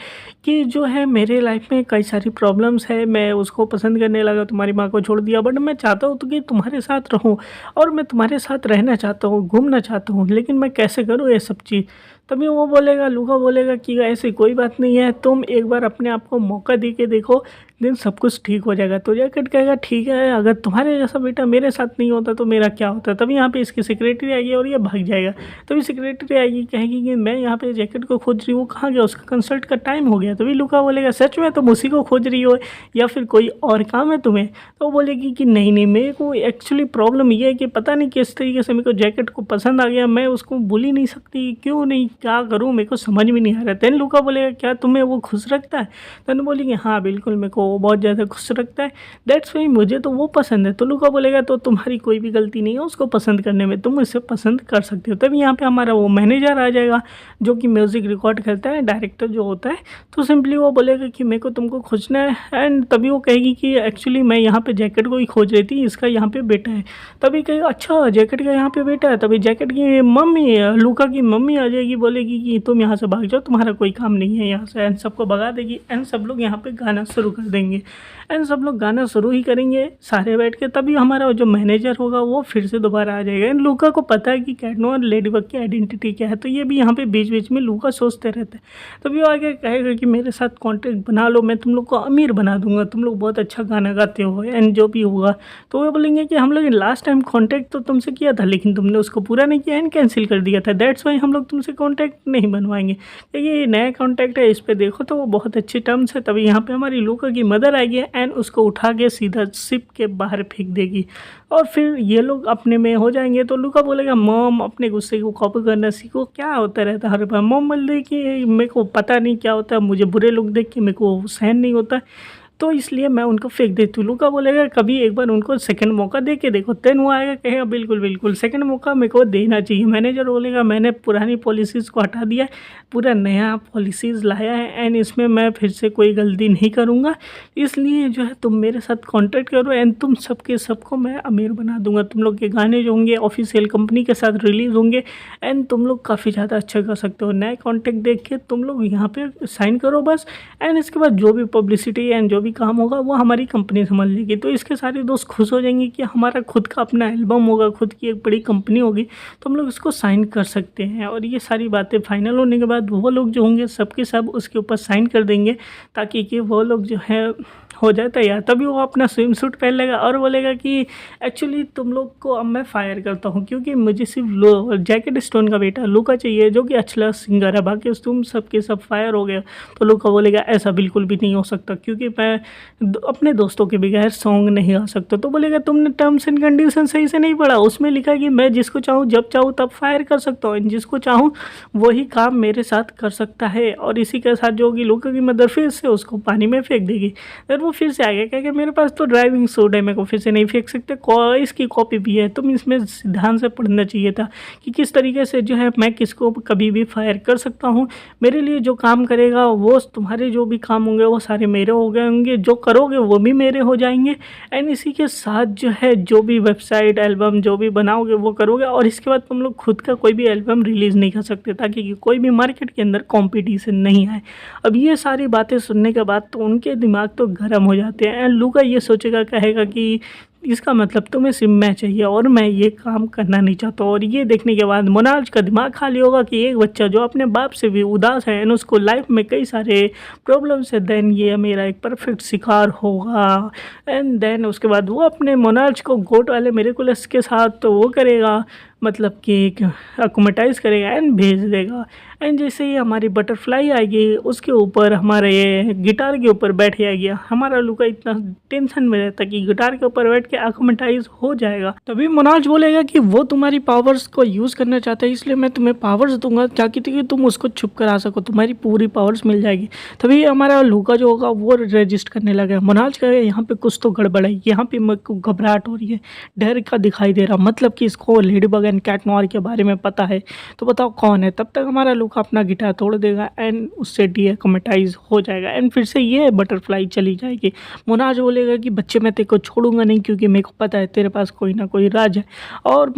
कि जो है मेरे लाइफ में कई सारी प्रॉब्लम्स है, मैं उसको पसंद करने लगा, तुम्हारी माँ को छोड़ दिया, बट मैं चाहता हूँ तो कि तुम्हारे साथ रहूँ और मैं तुम्हारे साथ रहना चाहता हूँ, घूमना चाहता हूँ, लेकिन मैं कैसे करूँ ये सब चीज़। तभी वो बोलेगा लूका बोलेगा कि ऐसी कोई बात नहीं है, तुम एक बार अपने आप को मौका दे के देखो दिन सब कुछ ठीक हो जाएगा। तो जैकेट कहेगा ठीक है अगर तुम्हारे जैसा बेटा मेरे साथ नहीं होता तो मेरा क्या होता। तभी यहाँ पे इसकी सेक्रेटरी आएगी और ये भाग जाएगा। तभी सेक्रेटरी आएगी कहेगी कि मैं यहाँ पे जैकेट को खोज रही हूँ, कहाँ गया, उसका कंसल्ट का टाइम हो गया। तभी लूका बोलेगा सच में तुम उसी को खोज रही हो या फिर कोई और काम है तुम्हें। तो वो बोलेगी कि नहीं मेरे को एक्चुअली प्रॉब्लम ये है कि पता नहीं किस तरीके से मेरे को जैकेट को पसंद आ गया, मैं उसको भूल ही नहीं सकती, क्यों नहीं क्या करूँ मेरे को समझ में नहीं आ रहा। देन लूका बोलेगा क्या तुम्हें वो खुश रखता है। देन बोलेंगे हाँ बिल्कुल मेरे को वो बहुत ज़्यादा खुश रखता है, दैट्स वाई मुझे तो वो पसंद है। तो लूका बोलेगा तो तुम्हारी कोई भी गलती नहीं है उसको पसंद करने में, तुम इसे पसंद कर सकते हो। तभी यहाँ पे हमारा वो मैनेजर आ जाएगा जो कि म्यूज़िक रिकॉर्ड करता है, डायरेक्टर जो होता है। तो सिंपली वो बोलेगा कि मेरे को तुमको खोजना है एंड तभी वो कहेगी कि एक्चुअली मैं यहाँ पे जैकेट को ही खोज रही थी, इसका यहाँ पे बेटा है। तभी कहेगा अच्छा जैकेट का यहाँ पे बेटा है। तभी जैकेट की मम्मी लूका की मम्मी आ जाएगी, बोलेगी कि तुम यहाँ से भाग जाओ, तुम्हारा कोई काम नहीं है यहाँ से, एंड सबको भगा देगी एंड सब लोग यहाँ पे गाना शुरू कर देंगे एंड सब लोग गाना शुरू ही करेंगे सारे बैठ के। तभी हमारा जो मैनेजर होगा वो फिर से दोबारा आ जाएगा एंड लूका को पता है कि कैटनो और लेडीबग की आइडेंटिटी क्या है, तो ये भी यहाँ पे बीच बीच में लूका सोचते रहते हैं। तभी वो आगे कहेगा कि मेरे साथ कॉन्ट्रैक्ट बना लो, मैं तुम लोग को अमीर बना दूंगा, तुम लोग बहुत अच्छा गाना गाते हो एंड जो भी होगा। तो वो बोलेंगे कि हम लोग लास्ट टाइम कॉन्ट्रैक्ट तो तुमसे किया था लेकिन तुमने उसको पूरा नहीं किया एंड कैंसिल कर दिया था, दैट्स वाई हम लोग तुमसे कॉन्ट्रैक्ट नहीं बनवाएंगे, ये नया कॉन्ट्रैक्ट है इस पर देखो तो वो बहुत अच्छे टर्म्स है। तभी यहाँ पे हमारी लूका की मदर आएगी एंड उसको उठा के सीधा शिप के बाहर फेंक देगी और फिर ये लोग अपने में हो जाएंगे। तो लूका बोलेगा मॉम अपने गुस्से को कॉपी करना सीखो, क्या होता रहता है हर बार। मॉम बोल रही कि मेरे को पता नहीं क्या होता है, मुझे बुरे लोग देख के मेरे को सहन नहीं होता, तो इसलिए मैं उनको फेंक देती हूँ। लूका बोलेगा कभी एक बार उनको सेकंड मौका दे के देखो, देन वो आएगा कहेगा बिल्कुल, बिल्कुल सेकंड मौका मेरे को देना चाहिए। मैनेजर बोलेगा मैंने पुरानी पॉलिसीज़ को हटा दिया है, पूरा नया पॉलिसीज़ लाया है एंड इसमें मैं फिर से कोई गलती नहीं करूँगा, इसलिए जो है तुम मेरे साथ कॉन्टैक्ट करो एंड तुम सबके सबको मैं अमीर बना दूँगा। तुम लोग के गाने जो होंगे ऑफिशियल कंपनी के साथ रिलीज़ होंगे एंड तुम लोग काफ़ी ज़्यादा अच्छा कर सकते हो। नए कॉन्टैक्ट देख के तुम लोग यहाँ पे साइन करो बस, एंड इसके बाद जो भी पब्लिसिटी एंड जो भी काम होगा वो हमारी कंपनी संभाल लेगी। तो इसके सारे दोस्त खुश हो जाएंगे कि हमारा खुद का अपना एल्बम होगा, खुद की एक बड़ी कंपनी होगी, तो हम लोग इसको साइन कर सकते हैं। और ये सारी बातें फाइनल होने के बाद वो लोग जो होंगे सबके सब उसके ऊपर साइन कर देंगे, ताकि कि वो लोग जो है हो जाए तैयार। तभी वो अपना स्विम सूट पहन लेगा और बोलेगा कि एक्चुअली तुम लोग को अब मैं फायर करता हूँ, क्योंकि मुझे सिर्फ जैकेट स्टोन का बेटा लूका चाहिए जो कि अच्छा सिंगर है, बाकी तुम सबके सब फायर हो गए। तो लूका बोलेगा ऐसा बिल्कुल भी नहीं हो सकता, क्योंकि मैं अपने दोस्तों के बगैर सॉन्ग नहीं गा सकता। तो बोलेगा तुमने टर्म्स एंड कंडीशन सही से नहीं पढ़ा, उसमें लिखा है कि मैं जिसको चाहूँ जब चाहूँ तब फायर कर सकता हूँ, जिसको चाहूँ वही काम मेरे साथ कर सकता है। और इसी के साथ जो होगी लूका की मदर फिर से उसको पानी में फेंक देगी। फिर वो फिर से आ गया कहेगा मेरे पास तो ड्राइविंग सूट है, मेरे को फिर से नहीं फेंक सकते, इसकी कॉपी भी है, तुम इसमें ध्यान से पढ़ना चाहिए था कि किस तरीके से जो है मैं किसको कभी भी फायर कर सकता हूँ। मेरे लिए जो काम करेगा वो तुम्हारे जो भी काम होंगे वो सारे मेरे हो गए होंगे, जो करोगे वो भी मेरे हो जाएंगे। एंड इसी के साथ जो है जो भी वेबसाइट एल्बम जो भी बनाओगे वो करोगे, और इसके बाद तुम लोग खुद का कोई भी एल्बम रिलीज़ नहीं कर सकते, ताकि कोई भी मार्केट के अंदर कॉम्पिटिशन नहीं आए। अब ये सारी बातें सुनने के बाद तो उनके दिमाग तो गर्म हो जाते हैं एंड लूका ये सोचेगा कहेगा कि इसका मतलब तुम्हें सिर्फ मैं चाहिए और मैं ये काम करना नहीं चाहता। और ये देखने के बाद मोनाल्ज का दिमाग खाली होगा कि एक बच्चा जो अपने बाप से भी उदास है एंड उसको लाइफ में कई सारे प्रॉब्लम्स है, देन ये मेरा एक परफेक्ट शिकार होगा। एंड देन उसके बाद वो अपने मोनाल्ज को गोट वाले मेरेकुलस के साथ तो वो करेगा, मतलब कि एक अकोमेटाइज़ करेगा एंड भेज देगा। एंड जैसे ही हमारी बटरफ्लाई आएगी उसके ऊपर हमारे गिटार के ऊपर बैठ जाएगी, हमारा लूका इतना टेंशन में रहता कि गिटार के ऊपर बैठ के अकोमेटाइज हो जाएगा। तभी मोनाल्ज बोलेगा कि वो तुम्हारी पावर्स को यूज़ करना चाहता है, इसलिए मैं तुम्हें पावर्स दूंगा ताकि तुम उसको छुप कर आ सको, तुम्हारी पूरी पावर्स मिल जाएगी। तभी हमारा लूका जो होगा वो रजिस्ट करने लगा। मोनाल्ज कहेगा यहाँ पे कुछ तो गड़बड़ है, यहाँ पे मेरे को घबराहट हो रही है, डर का दिखाई दे रहा, मतलब कि इसको Ladybug and Cat Noir के बारे में पता है, तो बताओ कौन है। तब तक हमारा लूका अपना गिटार तोड़ देगा एंड उससे डीएकोमेटाइज हो जाएगा एंड फिर से ये बटरफ्लाई चली जाएगी। मोनाल्ज बोलेगा कि बच्चे मैं तेरे को छोड़ूंगा नहीं, क्योंकि मेरे को पता है तेरे पास कोई ना कोई राज है। और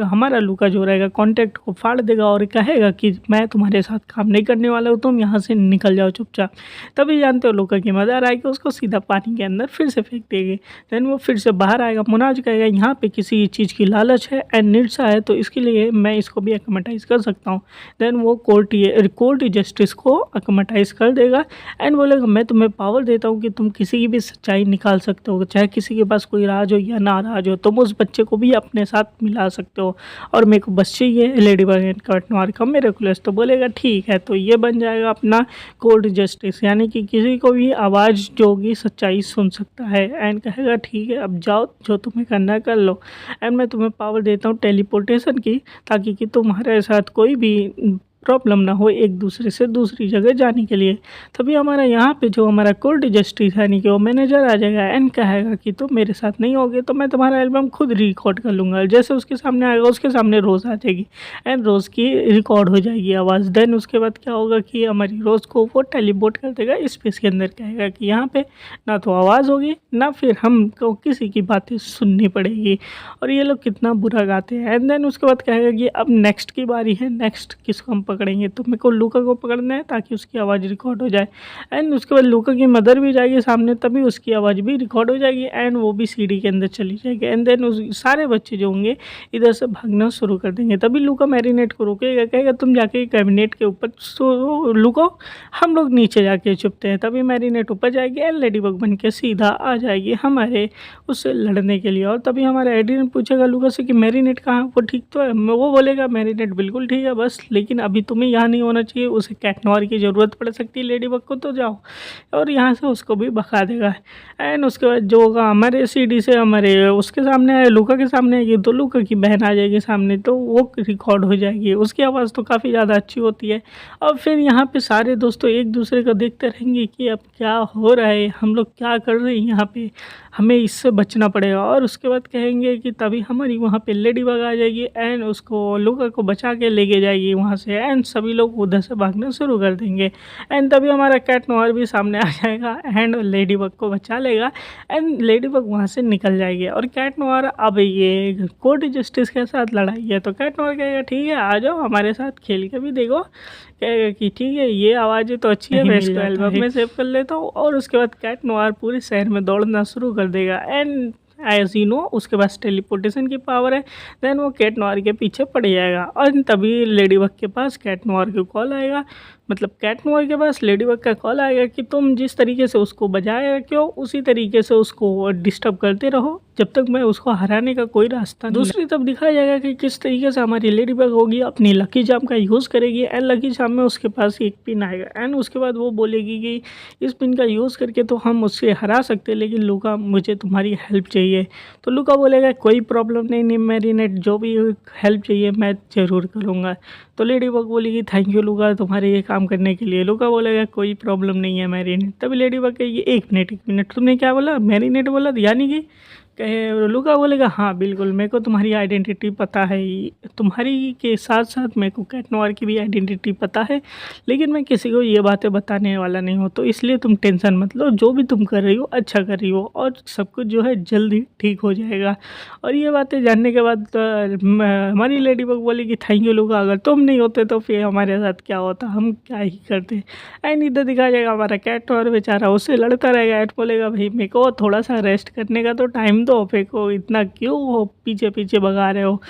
हमारा लूका जो रहेगा कॉन्टैक्ट को फाड़ देगा और कहेगा कि मैं तुम्हारे साथ काम नहीं करने वाला हूँ, तुम यहाँ से निकल जाओ चुपचाप। तभी जानते हो लूका की मज़ा आएगी, उसको सीधा पानी के अंदर फिर से फेंक देगी। देन वो फिर से बाहर आएगा। मोनाल्ज कहेगा यहाँ पे किसी चीज़ की लालच है एंड निर्सा है, तो इसके लिए मैं इसको भी अकोमेटाइज कर सकता हूँ। देन वो कोर्ट जस्टिस को अकोमेटाइज कर देगा एंड बोलेगा मैं तुम्हें पावर देता हूँ कि तुम किसी की भी सच्चाई निकाल सकते हो, चाहे किसी के पास कोई राज हो या ना राज हो, तुम उस बच्चे को भी अपने साथ मिला सकते हो। और मेरे को बस चाहिए Ladybug and Cat Noir का मिरेकुलस। तो बोलेगा ठीक है, तो ये बन जाएगा अपना कोर्ट जस्टिस, यानी कि किसी को भी आवाज़ जो होगी सच्चाई सुन सकता है। एंड कहेगा ठीक है अब जाओ, जो तुम्हें करना है कर लो। एंड मैं तुम्हें पावर देता हूँ टेलीपोर्टेशन की, ताकि कि तुम्हारे साथ कोई भी प्रॉब्लम ना हो एक दूसरे से दूसरी जगह जाने के लिए। तभी हमारा यहाँ पे जो हमारा कोर्ट जस्टिस है यानी कि वो मैनेजर आ जाएगा एंड कहेगा कि तुम मेरे साथ नहीं होगे तो मैं तुम्हारा एल्बम खुद रिकॉर्ड कर लूँगा। जैसे उसके सामने आएगा उसके सामने रोज़ आ जाएगी एंड रोज़ की रिकॉर्ड हो जाएगी आवाज़। देन उसके बाद क्या होगा कि हमारी रोज़ को वो टेलीपोर्ट कर देगा स्पेस के अंदर। कहेगा कि यहाँ पे ना तो आवाज़ होगी ना फिर हमको किसी की बातें सुननी पड़ेगी। और ये लोग कितना बुरा गाते हैं। एंड देन उसके बाद कहेगा कि अब नेक्स्ट की बारी है, नेक्स्ट किसको हम पकड़ेंगे, तो मेरे को लूका को पकड़ना है ताकि उसकी आवाज़ रिकॉर्ड हो जाए। एंड उसके बाद लूका की मदर भी जाएगी सामने, तभी उसकी आवाज़ भी रिकॉर्ड हो जाएगी एंड वो भी सीढ़ी के अंदर चली जाएगी। एंड देन उस सारे बच्चे जो होंगे इधर से भागना शुरू कर देंगे। तभी लूका मैरिनेट को रोकेगा, कहेगा तुम जाके कैबिनेट के ऊपर लुको, हम लोग नीचे जाके छुपते हैं। तभी मैरिनेट ऊपर जाएगी एंड लेडी बग बन के सीधा आ जाएगी हमारे उससे लड़ने के लिए। और तभी हमारा एडियन पूछेगा लूका से कि मैरिनेट कहाँ, वो ठीक तो है। वो बोलेगा मैरिनेट बिल्कुल ठीक है, बस लेकिन अभी अभी तुम्हें यहाँ नहीं होना चाहिए, उसे कैटनॉर की ज़रूरत पड़ सकती है लेडी बग को, तो जाओ, और यहाँ से उसको भी भगा देगा। एंड उसके बाद जो होगा हमारे सीडी से हमारे उसके सामने लूका के सामने आएगी, तो लूका की बहन आ जाएगी सामने, तो वो रिकॉर्ड हो जाएगी। उसकी आवाज़ तो काफ़ी ज़्यादा अच्छी होती है। और फिर यहाँ पे सारे दोस्तों एक दूसरे को देखते रहेंगे कि अब क्या हो रहा है, हम लोग क्या कर रहे हैं यहाँ पे, हमें इससे बचना पड़ेगा। और उसके बाद कहेंगे कि तभी हमारी वहाँ पे लेडी बग आ जाएगी एंड उसको लूका को बचा के लेके जाएगी वहाँ से, एंड सभी लोग उधर से भागना शुरू कर देंगे। एंड तभी हमारा कैट नोयर भी सामने आ जाएगा एंड लेडी बग को बचा लेगा एंड लेडी बग वहाँ से निकल जाएगी। और कैट नोयर अब ये कोर्ट जस्टिस के साथ लड़ाई है, तो कैट नोयर कहेगा ठीक है आ जाओ हमारे साथ खेल के भी देखो, कहेगा कि ठीक है ये आवाज़ें तो अच्छी है, मैं इसको एल्बम में सेव कर लेता हूँ। और उसके बाद कैट नोयर पूरे शहर में दौड़ना शुरू कर देगा एंड एज यू नो उसके पास टेलीपोर्टेशन की पावर है। देन वो कैट नोयर के पीछे पड़ जाएगा और तभी लेडी बग के पास कैट नोयर की कॉल आएगा, मतलब कैट नोयर के पास लेडी बग का कॉल आएगा कि तुम जिस तरीके से उसको बजाए रखे हो उसी तरीके से उसको डिस्टर्ब करते रहो जब तक मैं उसको हराने का कोई रास्ता नहीं। दूसरी तरफ दिखाया जाएगा कि किस तरीके से हमारी लेडी बग होगी अपनी लकी चार्म का यूज़ करेगी एंड लकी चार्म में उसके पास एक पिन आएगा एंड उसके बाद वो बोलेगी कि इस पिन का यूज़ करके तो हम उससे हरा सकते हैं, लेकिन लूका मुझे तुम्हारी हेल्प चाहिए। तो लूका बोलेगा कोई प्रॉब्लम नहीं मैरीनेट, जो भी हेल्प चाहिए मैं ज़रूर करूँगा। तो लेडी बग बोलेगी थैंक यू लूका तुम्हारे ये काम करने के लिए। लूका बोलेगा कोई प्रॉब्लम नहीं है मैरीनेट। तभी लेडी बग कहेगी एक मिनट तुमने क्या बोला, मैरीनेट बोला यानी कि कहे लूका बोलेगा हाँ बिल्कुल मेरे को तुम्हारी आइडेंटिटी पता है, तुम्हारी के साथ साथ मेरे को कैट नोयर की भी आइडेंटिटी पता है, लेकिन मैं किसी को ये बातें बताने वाला नहीं हूँ, तो इसलिए तुम टेंशन मत लो, जो भी तुम कर रही हो अच्छा कर रही हो और सब कुछ जो है जल्दी ठीक हो जाएगा। और ये बातें जानने के बाद हमारी लेडी बग बोलेगी थैंक यू लूका, अगर तुम नहीं होते तो फिर हमारे साथ क्या होता, हम क्या ही करते। एंड इधर दिखाया जाएगा हमारा कैट नोयर बेचारा उससे लड़ता रहेगा एंड बोलेगा भाई मेरे को थोड़ा सा रेस्ट करने का तो टाइम तो फेंको, इतना क्यों हो पीछे पीछे भगा रहे हो।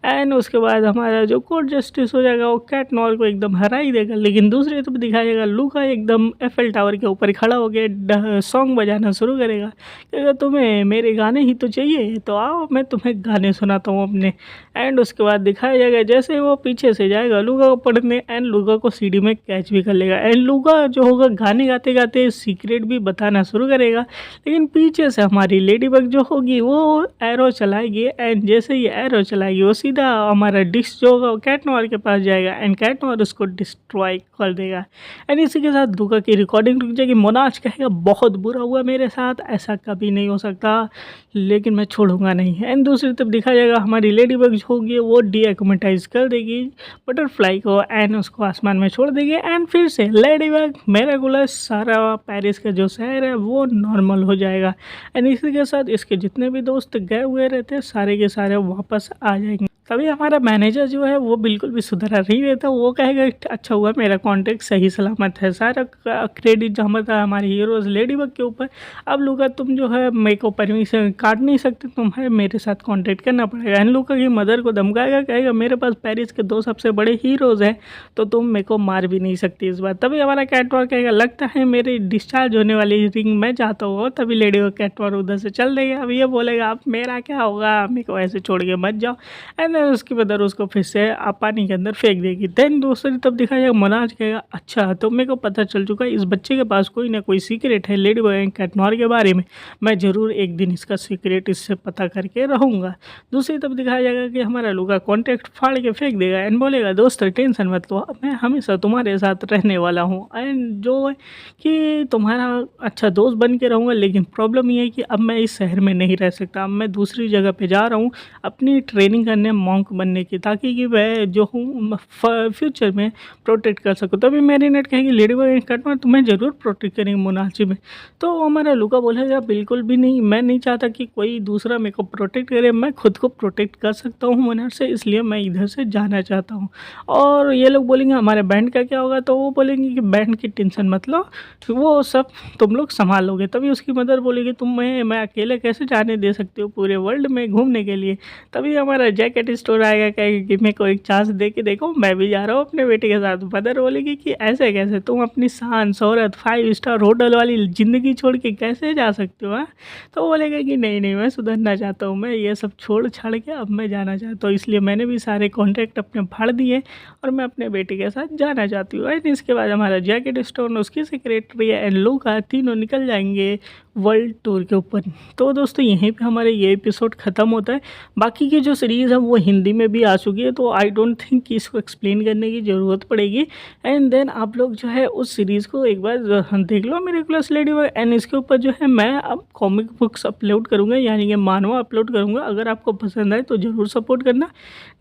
एंड उसके बाद हमारा जो कोर्ट जस्टिस हो जाएगा वो कैट नोयर को एकदम हरा ही देगा। लेकिन दूसरी तरफ दिखाया जाएगा लूका एकदम एफएल टावर के ऊपर खड़ा होकर सॉन्ग बजाना शुरू करेगा, क्योंकि तुम्हें मेरे गाने ही तो चाहिए तो आओ मैं तुम्हें गाने सुनाता हूँ अपने। एंड उसके बाद दिखाया जाएगा जैसे वो पीछे से जाएगा लूका को पढ़ने एंड लूका को सीढ़ी में कैच भी कर लेगा एंड लूका जो होगा गाने गाते गाते सीक्रेट भी बताना शुरू करेगा। लेकिन पीछे से हमारी लेडी बग जो होगी वो एरो चलाएगी एंड जैसे ही एरो चलाएगी वो सीधा हमारा डिस्क जो होगा वो कैट नोयर के पास जाएगा एंड कैट नोयर उसको डिस्ट्रॉय कर देगा। एंड इसी के साथ लूका की रिकॉर्डिंग रुक जाएगी। मोनाज कहेगा बहुत बुरा हुआ मेरे साथ, ऐसा कभी नहीं हो सकता, लेकिन मैं छोड़ूंगा नहीं। एंड दूसरी तरफ दिखा जाएगा हमारी लेडी बग होगी वो डीएक्मेटाइज कर देगी बटरफ्लाई को एंड उसको आसमान में छोड़ देगी एंड फिर से लेडी बग मेराकुलस सारा पेरिस का जो शहर है वो नॉर्मल हो जाएगा। एंड इसी के साथ इसके जितने भी दोस्त गए हुए रहते हैं सारे के सारे वापस आ जाएंगे। तभी हमारा मैनेजर जो है वो बिल्कुल भी सुधरा नहीं रहता, वो कहेगा अच्छा हुआ मेरा कॉन्टैक्ट सही सलामत है, सारा क्रेडिट जो हमारा हमारे हीरोज़ लेडी बग के ऊपर। अब लूका तुम जो है मेरे को परमिशन काट नहीं सकते, तुम्हें मेरे साथ कॉन्टैक्ट करना पड़ेगा। एंड लूका की मदर को धमकाएगा, कहेगा मेरे पास पेरिस के 2 सबसे बड़े हीरोज़ हैं तो तुम मेरे को मार भी नहीं सकती इस बार। तभी हमारा कैट नोयर कहेगा लगता है मेरी डिस्चार्ज होने वाली रिंग मैं चाहता हूँ। तभी लेडी बग कैट नोयर उधर से चल देगा। अब ये बोलेगा अब मेरा क्या होगा, मेरे को ऐसे छोड़ के मत जाओ। एंड उसकी मदर उसको फिर से पानी के अंदर फेंक देगी। देन दूसरी तरफ दिखाया जाएगा मोनाज कहेगा अच्छा तो मेरे को पता चल चुका है इस बच्चे के पास कोई ना कोई सीक्रेट है Ladybug and Cat Noir के बारे में, मैं ज़रूर एक दिन इसका सीक्रेट इससे पता करके रहूँगा। दूसरी तरफ दिखाया जाएगा कि हमारा लूका कॉन्टैक्ट फाड़ के फेंक देगा एंड बोलेगा दोस्त टेंशन मत लो, मैं हमेशा तुम्हारे साथ रहने वाला हूँ एंड जो है कि तुम्हारा अच्छा दोस्त बन के रहूँगा। लेकिन प्रॉब्लम ये है कि अब मैं इस शहर में नहीं रह सकता, अब मैं दूसरी जगह पे जा रहा हूँ अपनी ट्रेनिंग करने मॉन्क बनने की, ताकि कि मैं जो हूँ फ्यूचर में प्रोटेक्ट कर सकूँ। तभी मैरीनेट कहेगी Ladybug and Cat Noir तुम्हें ज़रूर प्रोटेक्ट करेंगे मोनाची में। तो हमारा लूका बोलेगा बिल्कुल भी नहीं, मैं नहीं चाहता कि कोई दूसरा मेरे को प्रोटेक्ट करे, मैं खुद को प्रोटेक्ट कर सकता हूँ मोनाच से, इसलिए मैं इधर से जाना चाहता हूँ। और ये लोग बोलेंगे हमारे बैंड का क्या होगा, तो वो बोलेंगे कि बैंड की टेंशन मत लो, वो सब तुम लोग संभाल लोगे। तभी उसकी मदर बोलेगी मैं अकेले कैसे जाने दे सकती हूँ पूरे वर्ल्ड में घूमने के लिए। तभी हमारा जैकेट स्टोर आएगा, कहेगा कि मेरे को एक चांस दे के देखो, मैं भी जा रहा हूँ अपने बेटे के साथ। मदर बोलेगी कि ऐसे कैसे, तुम अपनी शान शोहरत 5 स्टार होटल वाली ज़िंदगी छोड़ के कैसे जा सकते हो, हाँ? तो वो बोलेगा कि नहीं नहीं, मैं सुधरना चाहता हूँ, मैं ये सब छोड़ छाड़ के अब मैं जाना चाहता हूँ, इसलिए मैंने भी सारे कॉन्ट्रैक्ट अपने फाड़ दिए और मैं अपने बेटे के साथ जाना चाहती हूँ। एंड इसके बाद हमारा जैकेट स्टोन, उसकी सेक्रेटरी एंड लूका तीनों निकल जाएंगे वर्ल्ड टूर के ऊपर। तो दोस्तों यहीं पे हमारे ये एपिसोड ख़त्म होता है। बाकी की जो सीरीज़ है वो हिंदी में भी आ चुकी है, तो आई डोंट थिंक कि इसको एक्सप्लेन करने की ज़रूरत पड़ेगी। एंड देन आप लोग जो है उस सीरीज़ को एक बार देख लो, मिरेकुलस लेडीबग। एंड इसके ऊपर जो है मैं अब कॉमिक बुक्स अपलोड करूँगा, यानी कि मानवा अपलोड करूँगा। अगर आपको पसंद आए तो ज़रूर सपोर्ट करना,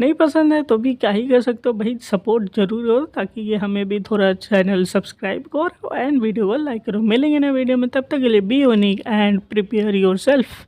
नहीं पसंद है तो भी क्या ही कर सकते हो भाई, सपोर्ट ज़रूर हो, ताकि ये हमें भी थोड़ा चैनल सब्सक्राइब करो एंड वीडियो को लाइक करो। मिलेंगे नए वीडियो में, तब तक के लिए be unique and prepare yourself.